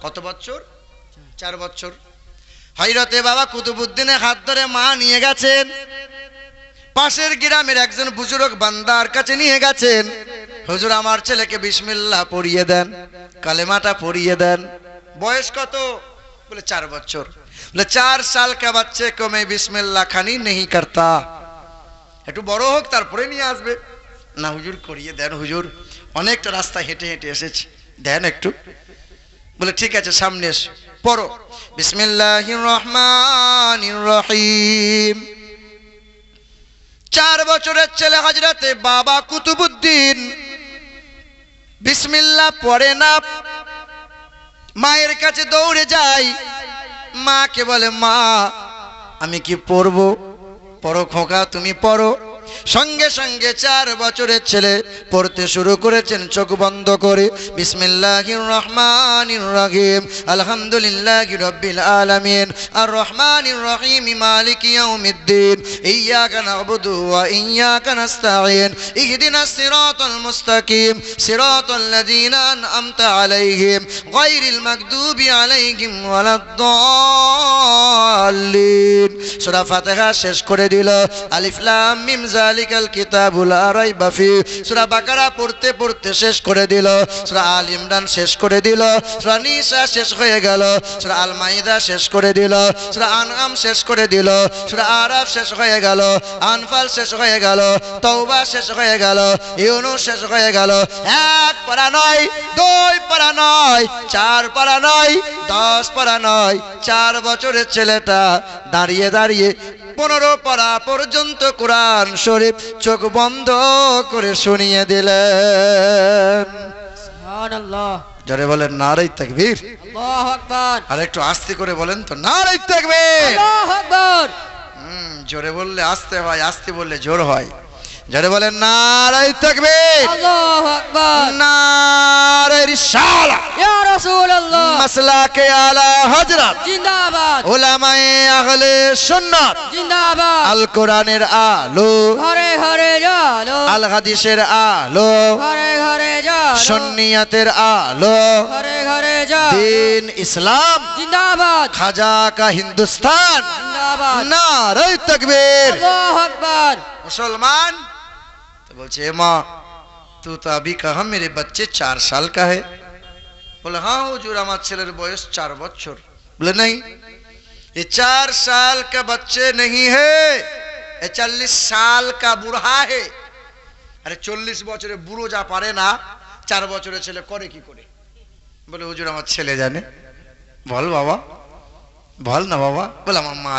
Speaker 1: কত বছর? 4 বছর। হযরতে বাবা কুতুবউদ্দিনের হাত ধরে মা নিয়ে গেছেন, পাশের গ্রামের একজন বুজুর্গ বান্দার কাছে নিয়ে গেছেন। হুজুর, আমার ছেলেকে বিসমিল্লাহ পড়িয়ে দেন, কালেমাটা পড়িয়ে দেন। বয়স কত? বলে 4 বছর। বলে 4 साल का बच्चे को मैं बिस्मिल्लाह खानी नहीं करता, একটু বড় হোক তারপরে নিয়ে আসবে। না হুজুর, করিয়ে দেন হুজুর, অনেকটা রাস্তা হেঁটে হেঁটে এসেছি, দেন একটু। বলে ঠিক আছে, সামনে এসো, পড়ো বিসমিল্লাহির রহমানির রহিম। 4 বছরের ছেলে হযরতে বাবা কুতুবউদ্দিন বিসমিল্লাহ পড়ে না, মায়ের কাছে দৌড়ে যায়, মাকে বলে মা আমি কি পড়বো? পড়ো খোকা, তুমি পড়ো। সঙ্গে সঙ্গে 4 বছরের ছেলে পড়তে শুরু করেছেন চোখ বন্ধ করে। বিসমিল্লাহির রহমানির রহিম, আলহামদুলিল্লাহি রাব্বিল আলামিন, আর রহমানির রহিম, মালিকি ইয়াউমিদ্দিন, ইয়্যাকা না'বুদু ওয়া ইয়্যাকা নাস্তাঈন, ইহদিনাস সিরাতাল মুস্তাকিম, সিরাতাল লাযীনা আন'আমতা আলাইহিম, গায়রিল মাগদুবি আলাইহিম ওয়ালাদ-দাল্লিন। সূরা ফাতিহা শেষ করে দিল। আলিফ লাম মিম যালিকাল কিতাবু লা রাইবা ফি। সূরা বাকারা পড়তে পড়তে শেষ করে দিল। সূরা আল ইমরান শেষ করে দিল। সূরা নিসা শেষ হয়ে গেল। সূরা আল মাইদা শেষ করে দিল। সূরা আনআম শেষ করে দিল। সূরা আরাফ শেষ হয়ে গেল। আনফাল শেষ হয়ে গেল। তাওবা শেষ হয়ে গেল। ইউনূস শেষ হয়ে গেল। 1 পারা নয়, 2 পারা নয়, 4 পারা নয়, 10 পারা নয়। 4 বছরের ছেলেটা দাঁড়িয়ে দাঁড়িয়ে 15 পারা পর্যন্ত কোরআন শরীফ চোখ বন্ধ করে শুনিয়ে দিলেন।
Speaker 2: সুবহানাল্লাহ।
Speaker 1: জোরে বলেন নারে তাকবীর।
Speaker 2: আল্লাহু আকবার।
Speaker 1: আর একটু আস্তে করে বলেন তো, নারে তাকবীর।
Speaker 2: আল্লাহু আকবার।
Speaker 1: জোরে বললে আস্তে হয়, আস্তে বললে জোর হয়। জোরে বলেন নারে তাকবীর।
Speaker 2: আল্লাহু আকবার।
Speaker 1: নারে রিসালাত।
Speaker 2: ইয়া রাসূলুল্লাহ।
Speaker 1: মাসলাকে আলা হযরত
Speaker 2: জিন্দাবাদ।
Speaker 1: উলামায়ে আহলে সুন্নাত
Speaker 2: জিন্দাবাদ।
Speaker 1: আল কোরআনের আলো,
Speaker 2: ঘরে ঘরে জালো,
Speaker 1: আল হাদিসের আলো,
Speaker 2: ঘরে ঘরে জালো,
Speaker 1: সুন্নিয়াতের আলো,
Speaker 2: ঘরে ঘরে জালো।
Speaker 1: দিন ইসলাম,
Speaker 2: জিন্দাবাদ।
Speaker 1: খাজা কা হিন্দুস্তান,
Speaker 2: জিন্দাবাদ।
Speaker 1: নারে তাকবীর।
Speaker 2: আল্লাহু আকবার।
Speaker 1: मुसलमान तो बोलছে माँ तू तो अभी कहा मेरे बच्चे 4 साल का है। बोले हाँ हुजूर, আমার ছেলের বয়স 4 বছর। बोले नहीं, ये 4 साल का बच्चे नहीं है, ये 40 साल का बूढ़ा है। अरे 40 বছরের বুড়ো যা পারে না, 4 বছরের ছেলে করে কি করে? বলে হুজুর আমার ছেলে জানে। বল বাবা, বল না বাবা। বলে আমার মা